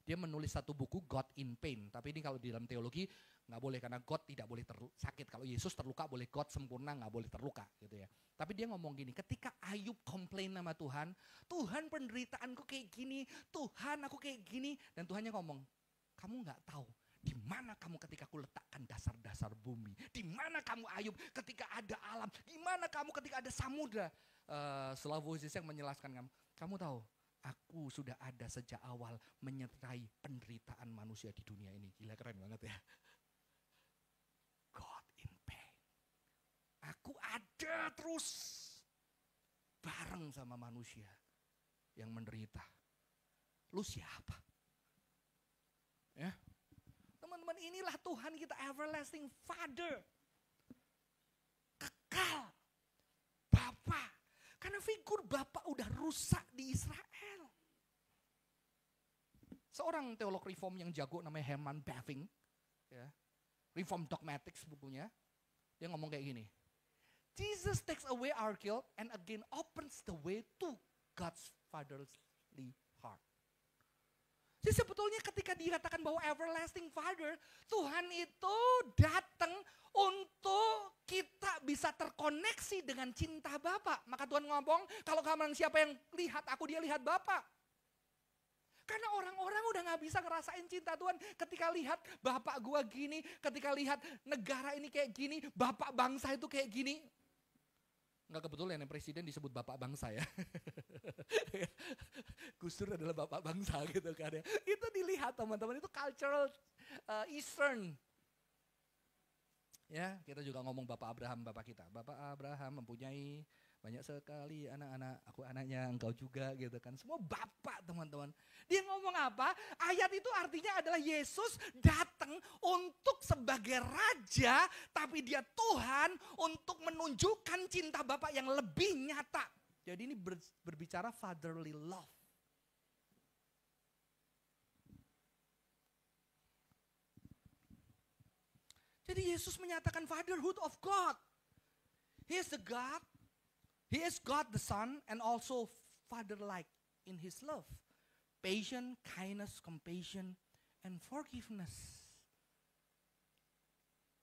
Dia menulis satu buku God in Pain. Tapi ini kalau di dalam teologi nggak boleh karena God tidak boleh sakit. Kalau Yesus terluka boleh, God sempurna nggak boleh terluka gitu ya. Tapi dia ngomong gini, ketika Ayub komplain sama Tuhan, Tuhan penderitaanku kayak gini, Tuhan aku kayak gini. Dan Tuhannya ngomong, kamu nggak tahu di mana kamu ketika aku letakkan dasar-dasar bumi. Di mana kamu Ayub ketika ada alam. Di mana kamu ketika ada samudra. Slavoj Zizek menjelaskan kamu tahu, aku sudah ada sejak awal menyertai penderitaan manusia di dunia ini. Gila, keren banget ya. God in pain. Aku ada terus bareng sama manusia yang menderita. Lu siapa? Ya. Teman-teman, inilah Tuhan kita, everlasting Father. Kekal. Bapa. Karena figur Bapak udah rusak di Israel. Seorang teolog reform yang jago namanya Herman Bavinck, ya, Reform Dogmatics bukunya, dia ngomong kayak gini. Jesus takes away our guilt and again opens the way to God's fatherly heart. Jadi sebetulnya ketika dikatakan bahwa everlasting Father, Tuhan itu datang untuk kita bisa terkoneksi dengan cinta Bapa. Maka Tuhan ngomong, kalau kamu siapa yang lihat aku, dia lihat Bapa. Karena orang-orang udah gak bisa ngerasain cinta Tuhan ketika lihat Bapak gua gini, ketika lihat negara ini kayak gini, Bapak bangsa itu kayak gini. Enggak kebetulan yang presiden disebut bapak bangsa ya. Gus Dur adalah bapak bangsa gitu kan ya. Itu dilihat teman-teman, itu cultural Eastern. Ya, kita juga ngomong Bapak Abraham, Bapak kita. Bapak Abraham mempunyai banyak sekali anak-anak, aku anaknya, engkau juga gitu kan. Semua bapak teman-teman. Dia ngomong apa? Ayat itu artinya adalah Yesus datang untuk sebagai raja, tapi dia Tuhan untuk menunjukkan cinta Bapa yang lebih nyata. Jadi ini berbicara fatherly love. Jadi Yesus menyatakan fatherhood of God. He is the God. He is God the Son and also father-like in His love. Patience, kindness, compassion, and forgiveness.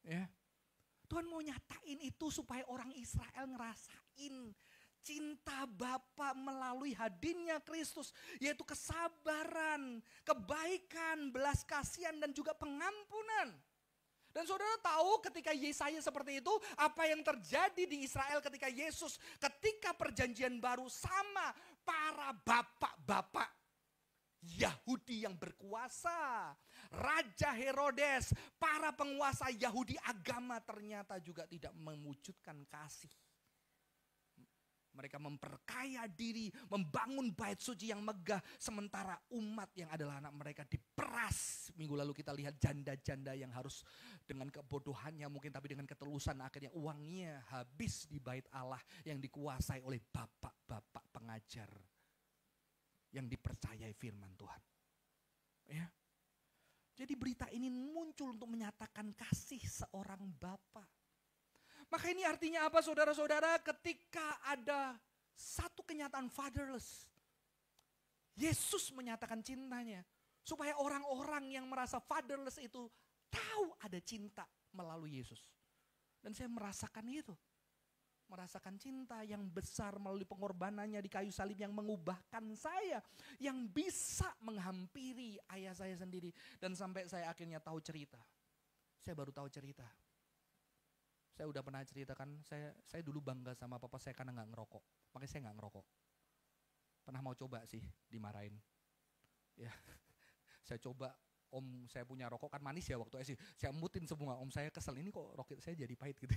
Ya. Tuhan mau nyatain itu supaya orang Israel ngerasain cinta Bapa melalui hadirnya Kristus, yaitu kesabaran, kebaikan, belas kasihan dan juga pengampunan. Dan saudara tahu ketika Yesaya seperti itu, apa yang terjadi di Israel ketika Yesus, ketika perjanjian baru sama para bapak-bapak Yahudi yang berkuasa, Raja Herodes, para penguasa Yahudi agama ternyata juga tidak mewujudkan kasih. Mereka memperkaya diri, membangun bait suci yang megah, sementara umat yang adalah anak mereka diperas. Minggu lalu kita lihat janda-janda yang harus dengan kebodohannya mungkin, tapi dengan ketulusan akhirnya uangnya habis di bait Allah yang dikuasai oleh bapak-bapak pengajar yang dipercayai firman Tuhan. Ya. Jadi berita ini muncul untuk menyatakan kasih seorang bapa. Maka ini artinya apa saudara-saudara? Ketika ada satu kenyataan fatherless, Yesus menyatakan cintanya. Supaya orang-orang yang merasa fatherless itu tahu ada cinta melalui Yesus. Dan saya merasakan itu. Merasakan cinta yang besar melalui pengorbanannya di kayu salib yang mengubahkan saya. Yang bisa menghampiri ayah saya sendiri. Dan sampai saya akhirnya tahu cerita. Saya baru tahu cerita. Saya udah pernah ceritakan, saya dulu bangga sama papa saya karena gak ngerokok. Makanya saya gak ngerokok. Pernah mau coba sih, dimarahin. Ya, saya coba, om saya punya rokok kan manis ya waktu SD. Saya emutin semua, om saya kesel, ini kok rokok saya jadi pahit gitu.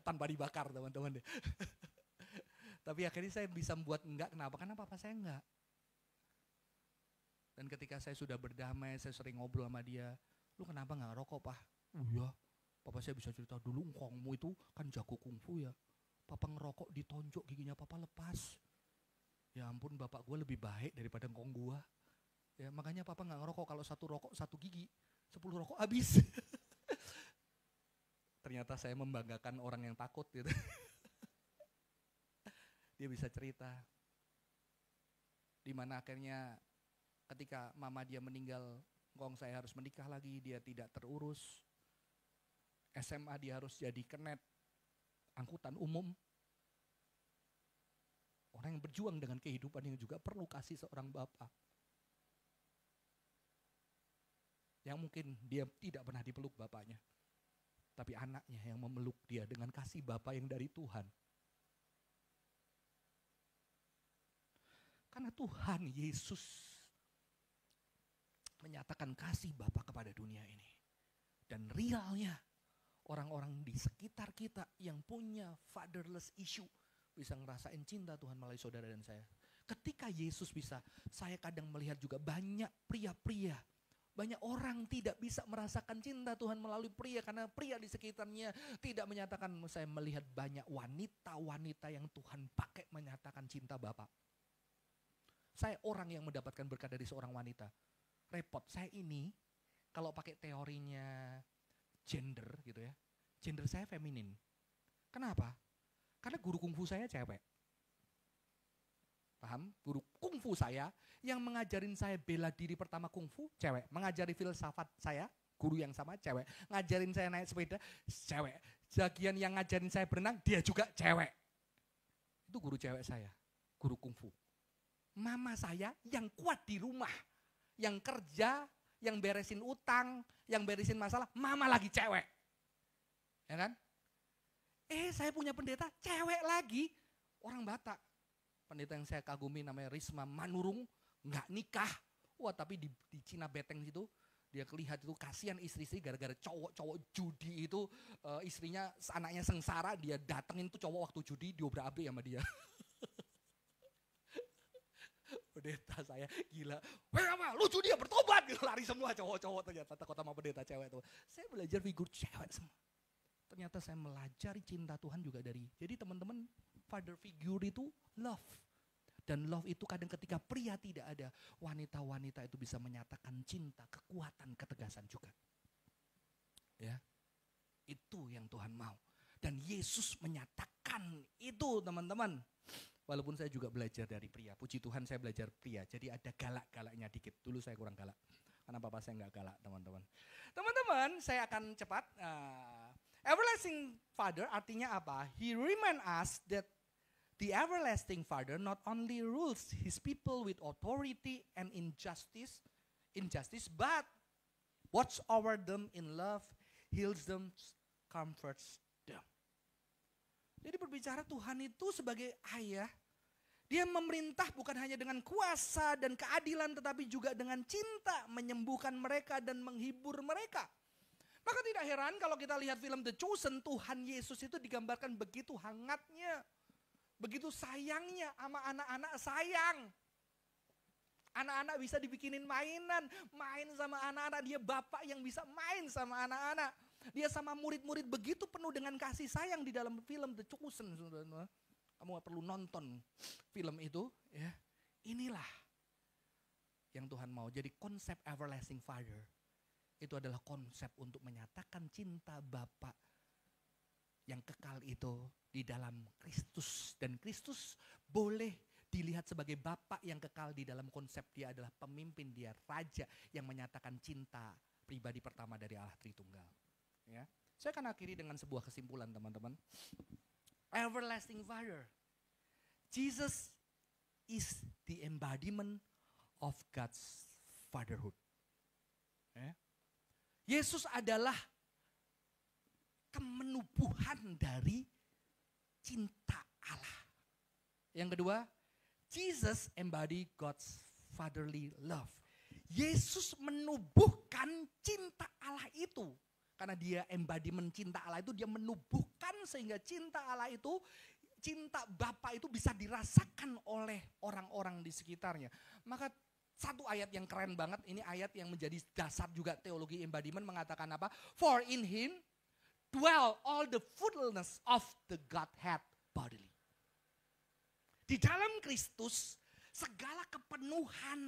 Tanpa dibakar teman-teman deh. Tapi akhirnya saya bisa membuat enggak, kenapa? Karena papa saya enggak. Dan ketika saya sudah berdamai, saya sering ngobrol sama dia, lu kenapa gak ngerokok, Pak? Iya. Papa saya bisa cerita, dulu engkongmu itu kan jago kungfu ya. Papa ngerokok ditonjok giginya papa lepas. Ya ampun, bapak gue lebih baik daripada engkong gue. Ya makanya papa gak ngerokok, kalau satu rokok satu gigi, 10 rokok habis. Ternyata saya membanggakan orang yang takut gitu. Dia bisa cerita. Dimana akhirnya ketika mama dia meninggal, engkong saya harus menikah lagi, dia tidak terurus. SMA dia harus jadi kenet angkutan umum. Orang yang berjuang dengan kehidupan yang juga perlu kasih seorang bapak. Yang mungkin dia tidak pernah dipeluk bapaknya. Tapi anaknya yang memeluk dia dengan kasih bapa yang dari Tuhan. Karena Tuhan Yesus menyatakan kasih bapa kepada dunia ini. Dan realnya orang-orang di sekitar kita yang punya fatherless issue bisa ngerasain cinta Tuhan melalui saudara dan saya. Ketika Yesus bisa, saya kadang melihat juga banyak pria-pria, banyak orang tidak bisa merasakan cinta Tuhan melalui pria karena pria di sekitarnya tidak menyatakan. Saya melihat banyak wanita-wanita yang Tuhan pakai menyatakan cinta Bapa. Saya orang yang mendapatkan berkat dari seorang wanita. Repot, saya ini kalau pakai teorinya gender gitu ya, gender saya feminin. Kenapa? Karena guru kungfu saya cewek. Paham? Guru kungfu saya yang mengajarin saya bela diri pertama kungfu cewek. Mengajari filsafat saya, guru yang sama cewek. Ngajarin saya naik sepeda, cewek. Bagian yang ngajarin saya berenang, dia juga cewek. Itu guru cewek saya, guru kungfu. Mama saya yang kuat di rumah, yang kerja, yang beresin utang, yang beresin masalah, mama lagi cewek. Ya kan? Saya punya pendeta cewek lagi, orang Batak. Pendeta yang saya kagumi namanya Risma Manurung, nggak nikah. Wah tapi di Cina Beteng situ, dia kelihat itu kasihan istri-istri gara-gara cowok-cowok judi itu, istrinya, anaknya sengsara, dia datengin tuh cowok waktu judi, diobrak-abrik sama dia. Pendeta saya gila, weh apa, lu judi ya bertobat, lari semua cowok-cowok ternyata takut sama pendeta cewek tuh. Saya belajar figur cewek semua. Ternyata saya melajari cinta Tuhan juga dari, jadi teman-teman father figure itu love. Dan love itu kadang ketika pria tidak ada, wanita-wanita itu bisa menyatakan cinta, kekuatan, ketegasan juga. Ya, itu yang Tuhan mau. Dan Yesus menyatakan itu teman-teman. Walaupun saya juga belajar dari pria, puji Tuhan saya belajar pria, jadi ada galak-galaknya dikit. Dulu saya kurang galak, karena papa saya nggak galak teman-teman. Teman-teman, saya akan cepat. Everlasting Father artinya apa? He remind us that The everlasting Father not only rules his people with authority and injustice, but watch over them in love, heals them, comforts them. Jadi berbicara Tuhan itu sebagai ayah, dia memerintah bukan hanya dengan kuasa dan keadilan, tetapi juga dengan cinta menyembuhkan mereka dan menghibur mereka. Maka tidak heran kalau kita lihat film The Chosen, Tuhan Yesus itu digambarkan begitu hangatnya, begitu sayangnya sama anak-anak sayang. Anak-anak bisa dibikinin mainan, main sama anak-anak. Dia bapak yang bisa main sama anak-anak. Dia sama murid-murid begitu penuh dengan kasih sayang di dalam film The Chosen. Kamu gak perlu nonton film itu. Ya. Inilah yang Tuhan mau. Jadi konsep everlasting Father itu adalah konsep untuk menyatakan cinta Bapa yang kekal itu di dalam Kristus. Dan Kristus boleh dilihat sebagai Bapa yang kekal di dalam konsep dia adalah pemimpin, dia raja yang menyatakan cinta pribadi pertama dari Allah Tritunggal. Ya. Saya akan akhiri dengan sebuah kesimpulan teman-teman. Everlasting Father. Jesus is the embodiment of God's fatherhood. Ya. Yesus adalah kemenubuhan dari cinta Allah. Yang kedua, Jesus embody God's fatherly love. Yesus menubuhkan cinta Allah itu. Karena dia embodiment cinta Allah itu, dia menubuhkan sehingga cinta Allah itu, cinta Bapa itu bisa dirasakan oleh orang-orang di sekitarnya. Maka satu ayat yang keren banget, ini ayat yang menjadi dasar juga teologi embodiment mengatakan apa? For in him dwell all the fullness of the Godhead bodily. Di dalam Kristus segala kepenuhan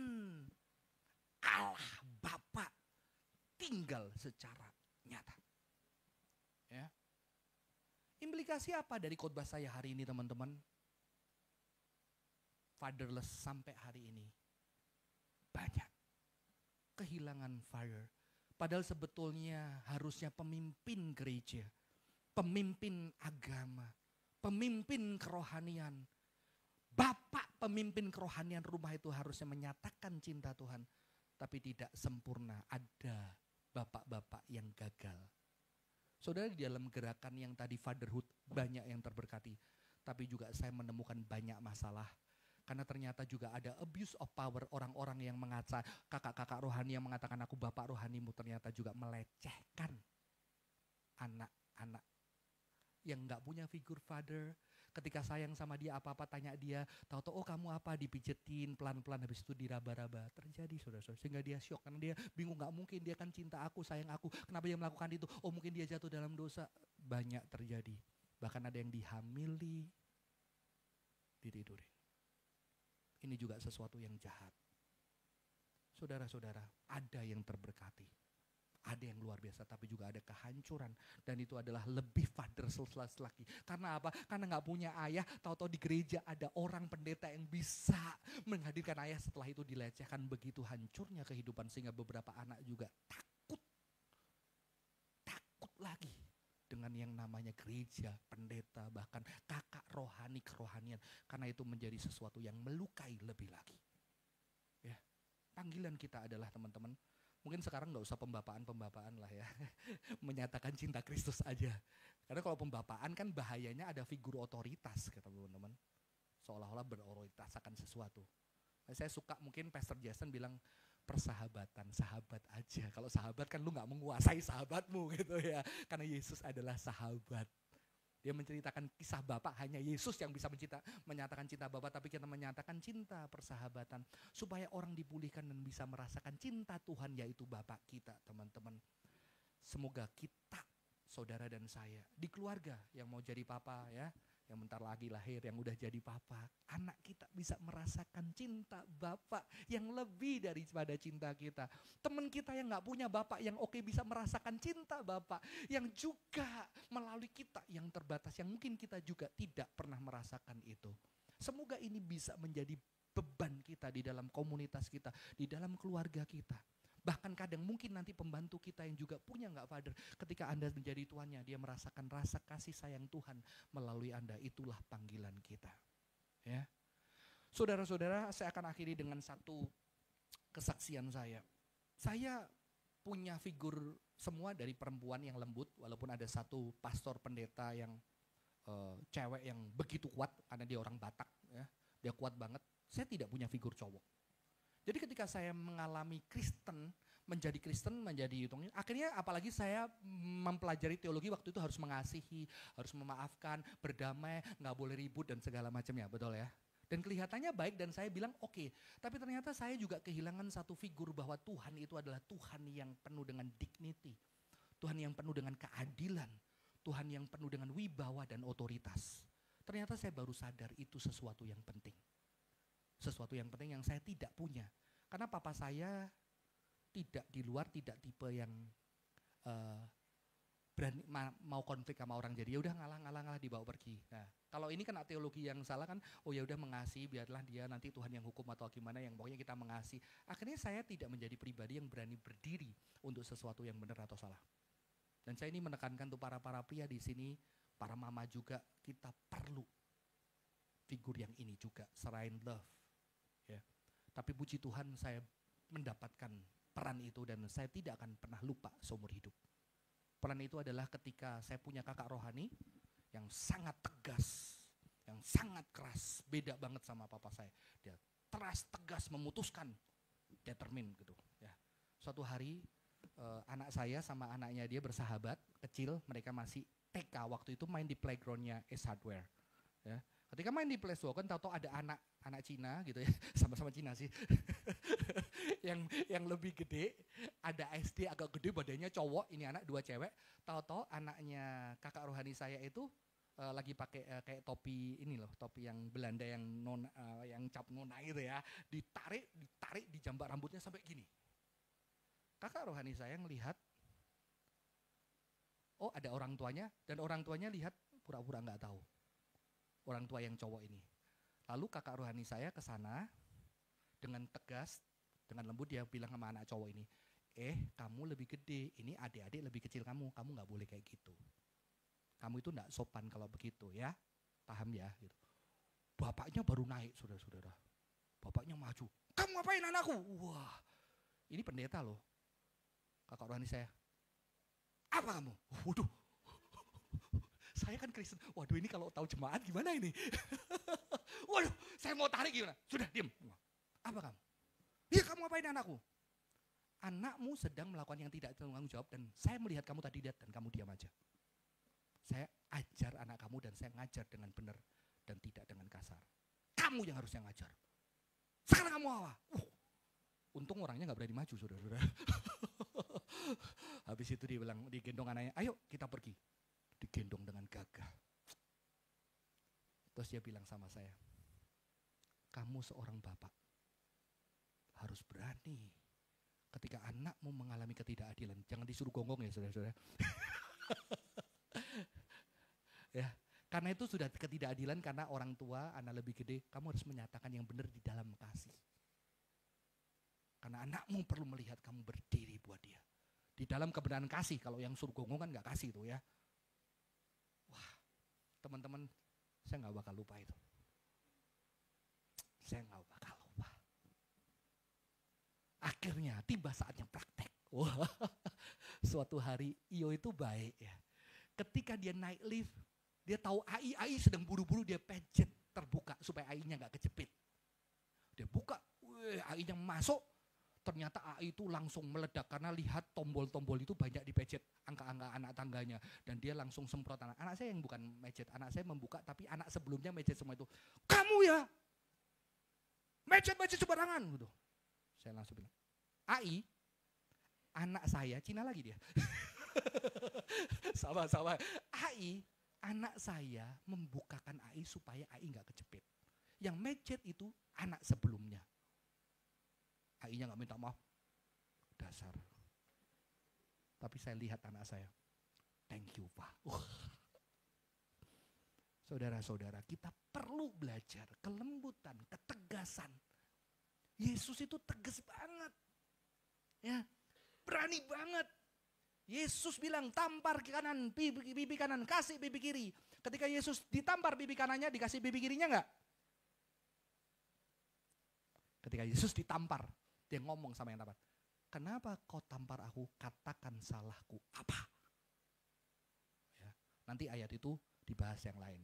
Allah Bapa tinggal secara nyata. Ya. Implikasi apa dari khotbah saya hari ini teman-teman? Fatherless sampai hari ini. Banyak kehilangan father. Padahal sebetulnya harusnya pemimpin gereja, pemimpin agama, pemimpin kerohanian, bapak pemimpin kerohanian rumah itu harusnya menyatakan cinta Tuhan. Tapi tidak sempurna, ada bapak-bapak yang gagal. Saudara, di dalam gerakan yang tadi fatherhood banyak yang terberkati. Tapi juga saya menemukan banyak masalah. Karena ternyata juga ada abuse of power, orang-orang yang mengaca, kakak-kakak rohani yang mengatakan aku bapak rohanimu, ternyata juga melecehkan anak-anak yang gak punya figur father. Ketika sayang sama dia apa-apa tanya dia, tahu-tahu oh kamu apa, dipijetin pelan-pelan habis itu diraba-raba. Terjadi saudara-saudara, sehingga dia syok karena dia bingung, gak mungkin dia kan cinta aku, sayang aku, kenapa dia melakukan itu? Oh mungkin dia jatuh dalam dosa. Banyak terjadi, bahkan ada yang dihamili, ditidurin. Ini juga sesuatu yang jahat. Saudara-saudara, ada yang terberkati. Ada yang luar biasa, tapi juga ada kehancuran. Dan itu adalah lebih fatherless lagi. Karena apa? Karena gak punya ayah, tahu-tahu di gereja ada orang pendeta yang bisa menghadirkan ayah, setelah itu dilecehkan. Begitu hancurnya kehidupan sehingga beberapa anak juga takut lagi dengan yang namanya gereja, pendeta, bahkan kakak rohani, kerohanian. Karena itu menjadi sesuatu yang melukai lebih lagi. Ya, panggilan kita adalah teman-teman, mungkin sekarang gak usah pembapaan lah ya. Menyatakan cinta Kristus aja. Karena kalau pembapaan kan bahayanya ada figur otoritas, kata teman-teman. Seolah-olah berotoritas akan sesuatu. Nah, saya suka mungkin Pastor Jason bilang, persahabatan, sahabat aja. Kalau sahabat kan lu gak menguasai sahabatmu gitu ya. Karena Yesus adalah sahabat. Dia menceritakan kisah Bapa, hanya Yesus yang bisa menyatakan cinta Bapa, tapi kita menyatakan cinta persahabatan. Supaya orang dipulihkan dan bisa merasakan cinta Tuhan, yaitu Bapa kita, teman-teman. Semoga kita, saudara dan saya, di keluarga yang mau jadi papa ya, yang bentar lagi lahir, yang udah jadi papa, anak kita bisa merasakan cinta Bapa yang lebih daripada cinta kita. Teman kita yang gak punya Bapa yang oke bisa merasakan cinta Bapa yang juga melalui kita yang terbatas, yang mungkin kita juga tidak pernah merasakan itu. Semoga ini bisa menjadi beban kita di dalam komunitas kita, di dalam keluarga kita. Bahkan kadang mungkin nanti pembantu kita yang juga punya gak father, ketika Anda menjadi tuannya, dia merasakan rasa kasih sayang Tuhan melalui Anda. Itulah panggilan kita. Ya. Saudara-saudara, saya akan akhiri dengan satu kesaksian saya. Saya punya figur semua dari perempuan yang lembut, walaupun ada satu pastor pendeta yang cewek yang begitu kuat karena dia orang Batak, ya. Dia kuat banget. Saya tidak punya figur cowok. Jadi ketika saya mengalami menjadi Kristen, akhirnya apalagi saya mempelajari teologi waktu itu harus mengasihi, harus memaafkan, berdamai, nggak boleh ribut dan segala macamnya, betul ya. Dan kelihatannya baik dan saya bilang oke. Tapi ternyata saya juga kehilangan satu figur bahwa Tuhan itu adalah Tuhan yang penuh dengan dignity. Tuhan yang penuh dengan keadilan. Tuhan yang penuh dengan wibawa dan otoritas. Ternyata saya baru sadar itu sesuatu yang penting. Sesuatu yang penting yang saya tidak punya. Karena papa saya tidak di luar, tidak tipe yang berani mau konflik sama orang, jadi ya udah ngalah dibawa pergi. Nah, kalau ini kan teologi yang salah kan, oh ya udah mengasihi, biarlah dia nanti Tuhan yang hukum atau gimana, yang pokoknya kita mengasihi. Akhirnya saya tidak menjadi pribadi yang berani berdiri untuk sesuatu yang benar atau salah. Dan saya ini menekankan untuk para pria di sini, para mama juga, kita perlu figur yang ini juga, selain love. Ya. Tapi puji Tuhan saya mendapatkan peran itu dan saya tidak akan pernah lupa seumur hidup. Peran itu adalah ketika saya punya kakak rohani yang sangat tegas, yang sangat keras, beda banget sama papa saya. Dia tegas, memutuskan, determine gitu. Ya. Suatu hari anak saya sama anaknya dia bersahabat, kecil, mereka masih TK waktu itu main di playgroundnya Ace Hardware. Ya. Ketika main di playground kan tahu-tahu ada anak Cina gitu ya, sama-sama Cina sih, yang lebih gede, ada SD agak gede badannya cowok, ini anak dua cewek, tahu-tahu anaknya kakak rohani saya itu lagi pakai kayak topi ini loh, topi yang Belanda yang yang cap nona gitu ya, ditarik dijambak rambutnya sampai gini. Kakak rohani saya ngelihat, oh ada orang tuanya, dan orang tuanya lihat pura-pura nggak tahu. Orang tua yang cowok ini. Lalu kakak rohani saya ke sana dengan tegas, dengan lembut dia bilang sama anak cowok ini, kamu lebih gede, ini adik-adik lebih kecil kamu nggak boleh kayak gitu. Kamu itu nggak sopan kalau begitu ya, paham ya? Gitu. Bapaknya baru naik, saudara-saudara. Bapaknya maju, kamu ngapain anakku? Wah, ini pendeta loh. Kakak rohani saya, apa kamu? Waduh. Saya kan Kristen, waduh ini kalau tahu jemaat gimana ini? Waduh, saya mau tarik gimana? Sudah, diam. Apa kamu? Ya kamu ngapain anakku? Anakmu sedang melakukan yang tidak tanggung jawab dan saya melihat kamu tadi lihat dan kamu diam aja. Saya ajar anak kamu dan saya ngajar dengan benar dan tidak dengan kasar. Kamu yang harusnya ngajar. Sekarang kamu apa? Untung orangnya gak berani maju, saudara-saudara. Habis itu dia bilang, digendong anaknya, ayo kita pergi. Digendong dengan gagah. Terus dia bilang sama saya, kamu seorang bapak harus berani ketika anakmu mengalami ketidakadilan. Jangan disuruh gonggong ya saudara-saudara. Ya, karena itu sudah ketidakadilan karena orang tua, anak lebih gede, kamu harus menyatakan yang benar di dalam kasih. Karena anakmu perlu melihat kamu berdiri buat dia. Di dalam kebenaran kasih, kalau yang suruh gonggong kan gak kasih itu ya. Wah, teman-teman, saya gak bakal lupa itu. Saya gak bakal lupa. Akhirnya tiba saatnya praktek. Wah, suatu hari Iyo itu baik ya. Ketika dia naik lift, dia tahu AI sedang buru-buru, dia pencet terbuka supaya AI-nya gak kejepit. Dia buka, AI-nya masuk, ternyata AI itu langsung meledak karena lihat tombol-tombol itu banyak dipencet, angka-angka anak tangganya. Dan dia langsung semprot anak. Anak saya yang bukan mencet, anak saya membuka tapi anak sebelumnya mencet semua itu. Kamu ya, mencet sembarangan gitu. Saya langsung bilang, AI, anak saya, Cina lagi dia. Sama-sama. AI, anak saya membukakan AI supaya AI gak kejepit. Yang mencet itu anak sebelumnya. AI-nya gak minta maaf. Dasar. Tapi saya lihat anak saya. Thank you Pak. Saudara-saudara, kita perlu belajar kelembutan, ketegasan. Yesus itu tegas banget. Ya, berani banget. Yesus bilang tampar kanan, pipi kanan, kasih pipi kiri. Ketika Yesus ditampar pipi kanannya, dikasih pipi kirinya enggak? Ketika Yesus ditampar, dia ngomong sama yang tampar, kenapa kau tampar aku? Katakan salahku apa? Ya, nanti ayat itu dibahas yang lain.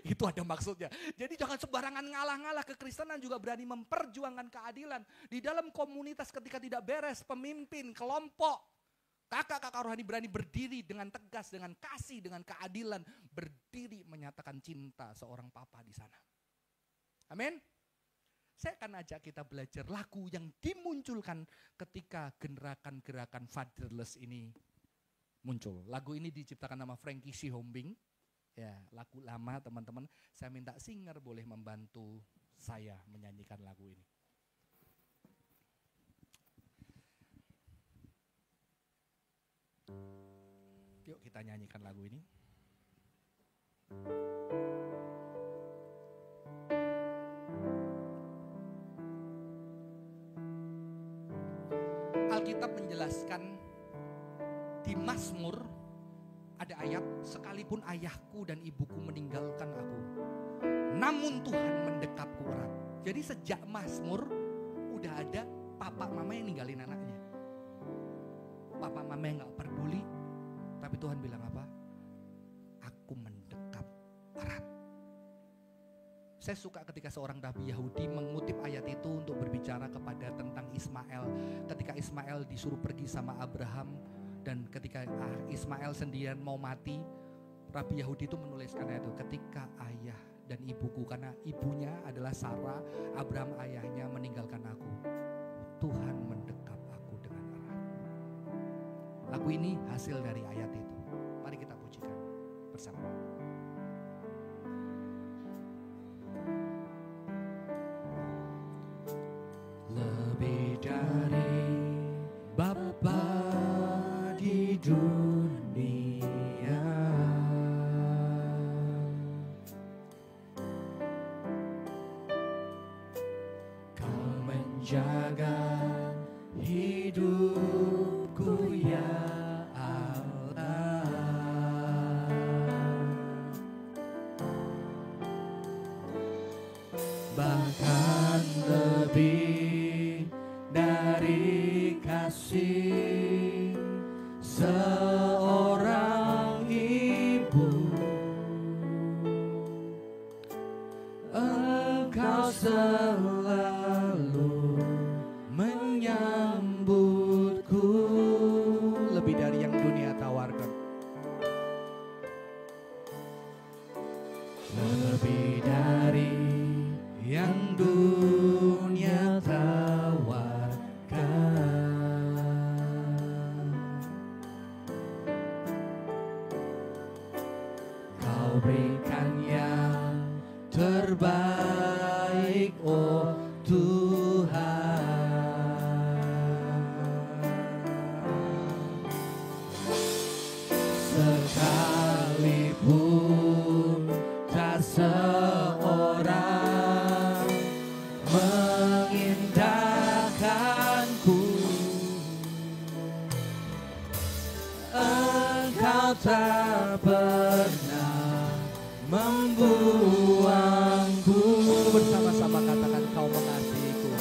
Itu ada maksudnya. Jadi jangan sembarangan ngalah-ngalah. Kekristenan juga berani memperjuangkan keadilan. Di dalam komunitas ketika tidak beres, pemimpin, kelompok, kakak-kakak rohani berani berdiri dengan tegas, dengan kasih, dengan keadilan. Berdiri menyatakan cinta seorang papa di sana. Amin. Saya akan ajak kita belajar lagu yang dimunculkan ketika gerakan-gerakan fatherless ini muncul. Lagu ini diciptakan nama Frankie Sihombing. Ya, lagu lama teman-teman. Saya minta singer boleh membantu saya menyanyikan lagu ini. Yuk kita nyanyikan lagu ini. Alkitab menjelaskan di Mazmur ada ayat, sekalipun ayahku dan ibuku meninggalkan aku, namun Tuhan mendekapku erat. Jadi sejak Mazmur udah ada papa mama yang ninggalin anaknya. Papa mama yang gak peduli, tapi Tuhan bilang apa? Aku mendekap erat. Saya suka ketika seorang nabi Yahudi mengutip ayat itu untuk berbicara kepada tentang Ismail. Ketika Ismail disuruh pergi sama Abraham, dan ketika Ismail sendirian mau mati, Rabi Yahudi itu menuliskan ayat itu, ketika ayah dan ibuku, karena ibunya adalah Sarah, Abraham ayahnya meninggalkan aku, Tuhan mendekap aku dengan erat. Lagu ini hasil dari ayat itu. Mari kita pujikan bersama. Lebih dari Bapa di dunia, Kau menjaga hidupku ya Allah. Bahkan lebih dari kasih seorang ibu, Engkau selalu menyambutku. Lebih dari yang dunia tawarkan, lebih dari yang dunia tawarkan. Kau berikan yang terbaik, oh Tuhan. Sekalipun tak seorang mengindahkanku, Engkau tak pernah membuangku. Bersama-sama katakan, Kau mengasihiku.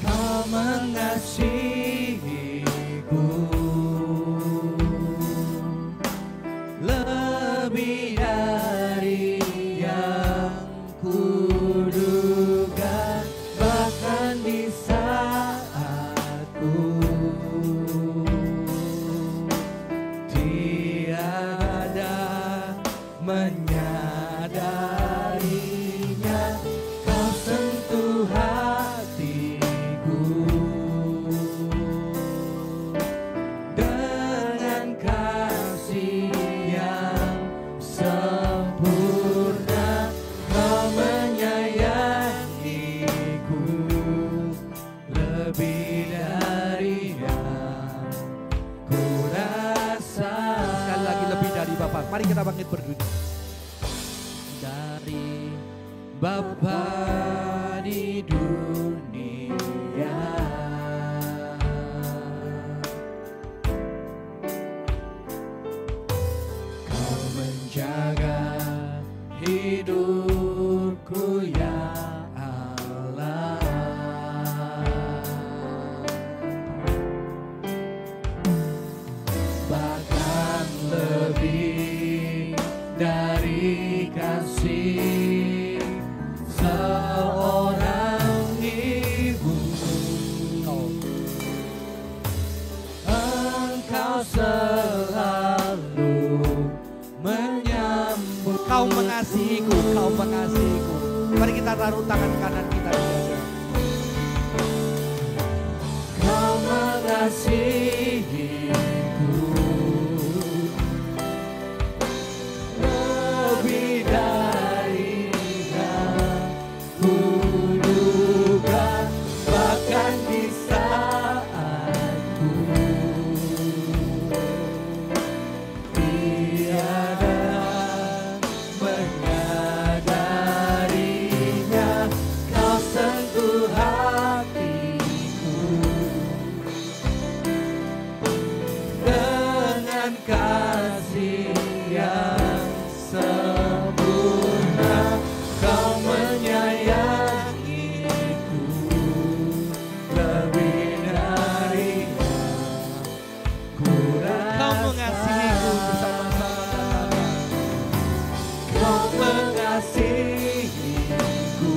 Kau mengasihiku lebih dari yang kuduga, bahkan di saat ku tiada menyadarinya, Kau sentuh hatiku dengan kasih yang sempurna. Kau menyayangiku lebih dari yang ku rasa. Sekali lagi, lebih dari Bapa. Mari kita bangkit berdiri. Dari Bapa di dunia, Kau menjaga hidup dari kasih seorang ibu. Engkau selalu menyambut. Kau mengasihiku, kau mengasihiku. Mari kita taruh tangan kanan kita di dada. Kau mengasihiku lebih dari yang kuduga, bahkan di saat ku tiada menyadarinya, kau sentuh hatiku dengan kasih yang sempurna. Kau menyayangiku lebih dari yang ku rasa. Kau mengasihiku bersama-sama. Kau mengasihiku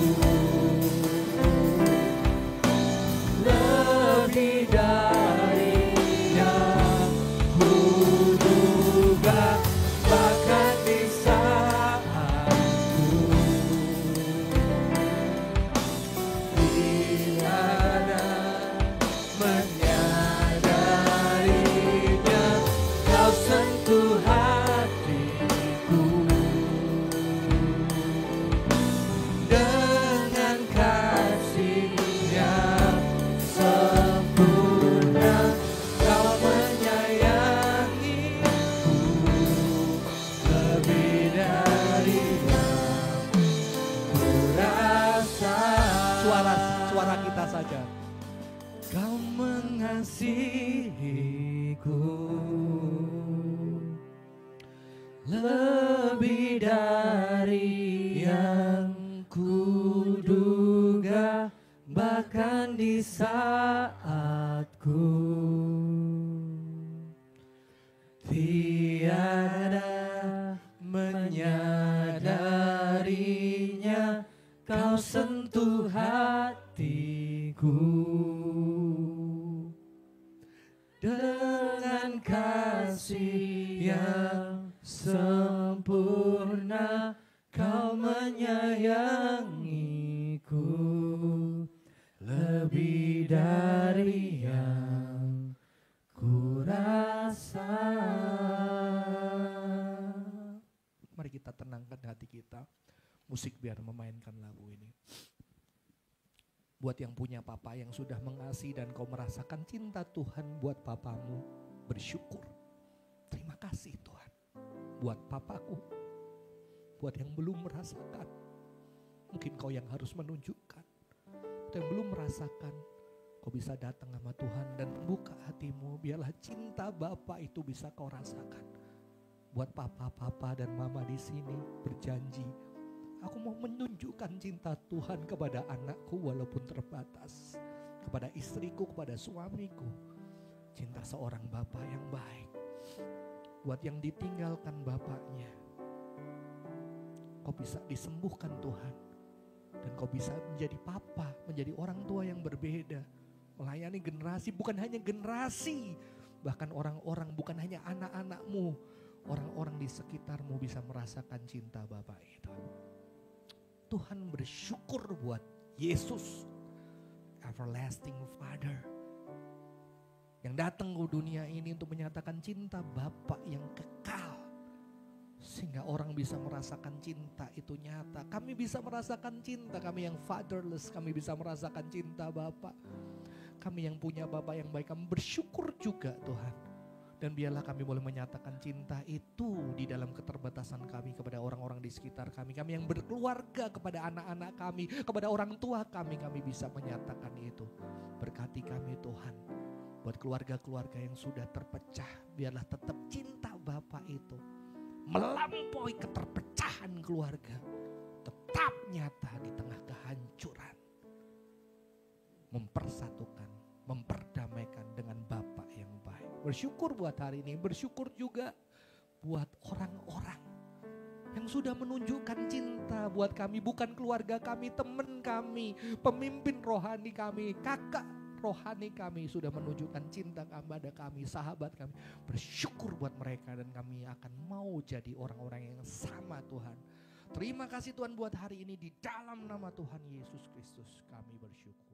lebih dari yang kuduga, bahkan di saat ku tiada menyadarinya, kau sentuh hatiku dengan kasih yang sempurna. Kau menyayangiku lebih dari yang ku rasa. Suara kita saja. Kau mengasihiku lebih dari yang kuduga, bahkan di saat ku tiada menyadarinya, kau sentuh hatiku dengan kasih yang sempurna. Kau menyayangiku lebih dari yang ku rasa. Mari kita tenangkan hati kita. Musik biar memainkan lagu ini. Buat yang punya papa yang sudah mengasihi dan kau merasakan cinta Tuhan buat papamu, bersyukur. Terima kasih Tuhan. Buat papaku, buat yang belum merasakan, mungkin kau yang harus menunjukkan. Atau yang belum merasakan, kau bisa datang sama Tuhan dan buka hatimu. Biarlah cinta Bapa itu bisa kau rasakan. Buat papa-papa dan mama di sini berjanji, aku mau menunjukkan cinta Tuhan kepada anakku walaupun terbatas. Kepada istriku, kepada suamiku. Cinta seorang bapa yang baik. Buat yang ditinggalkan bapaknya, kau bisa disembuhkan Tuhan. Dan kau bisa menjadi papa, menjadi orang tua yang berbeda. Melayani generasi, bukan hanya generasi. Bahkan orang-orang, bukan hanya anak-anakmu. Orang-orang di sekitarmu bisa merasakan cinta Bapa itu. Tuhan bersyukur buat Yesus, Everlasting Father, yang datang ke dunia ini untuk menyatakan cinta Bapa yang kekal. Sehingga orang bisa merasakan cinta itu nyata. Kami bisa merasakan cinta, kami yang fatherless, kami bisa merasakan cinta Bapa. Kami yang punya Bapa yang baik, kami bersyukur juga Tuhan. Dan biarlah kami boleh menyatakan cinta itu di dalam keterbatasan kami kepada orang-orang di sekitar kami. Kami yang berkeluarga kepada anak-anak kami, kepada orang tua kami bisa menyatakan itu. Berkati kami Tuhan. Buat keluarga-keluarga yang sudah terpecah, biarlah tetap cinta Bapa itu melampaui keterpecahan keluarga. Tetap nyata di tengah kehancuran. Mempersatukan, memperdamaikan dengan Bapa yang baik. Bersyukur buat hari ini, bersyukur juga buat orang-orang yang sudah menunjukkan cinta buat kami, bukan keluarga kami, teman kami, pemimpin rohani kami, kakak rohani kami sudah menunjukkan cinta kepada kami, sahabat kami. Bersyukur buat mereka dan kami akan mau jadi orang-orang yang sama Tuhan. Terima kasih Tuhan buat hari ini, di dalam nama Tuhan Yesus Kristus kami bersyukur.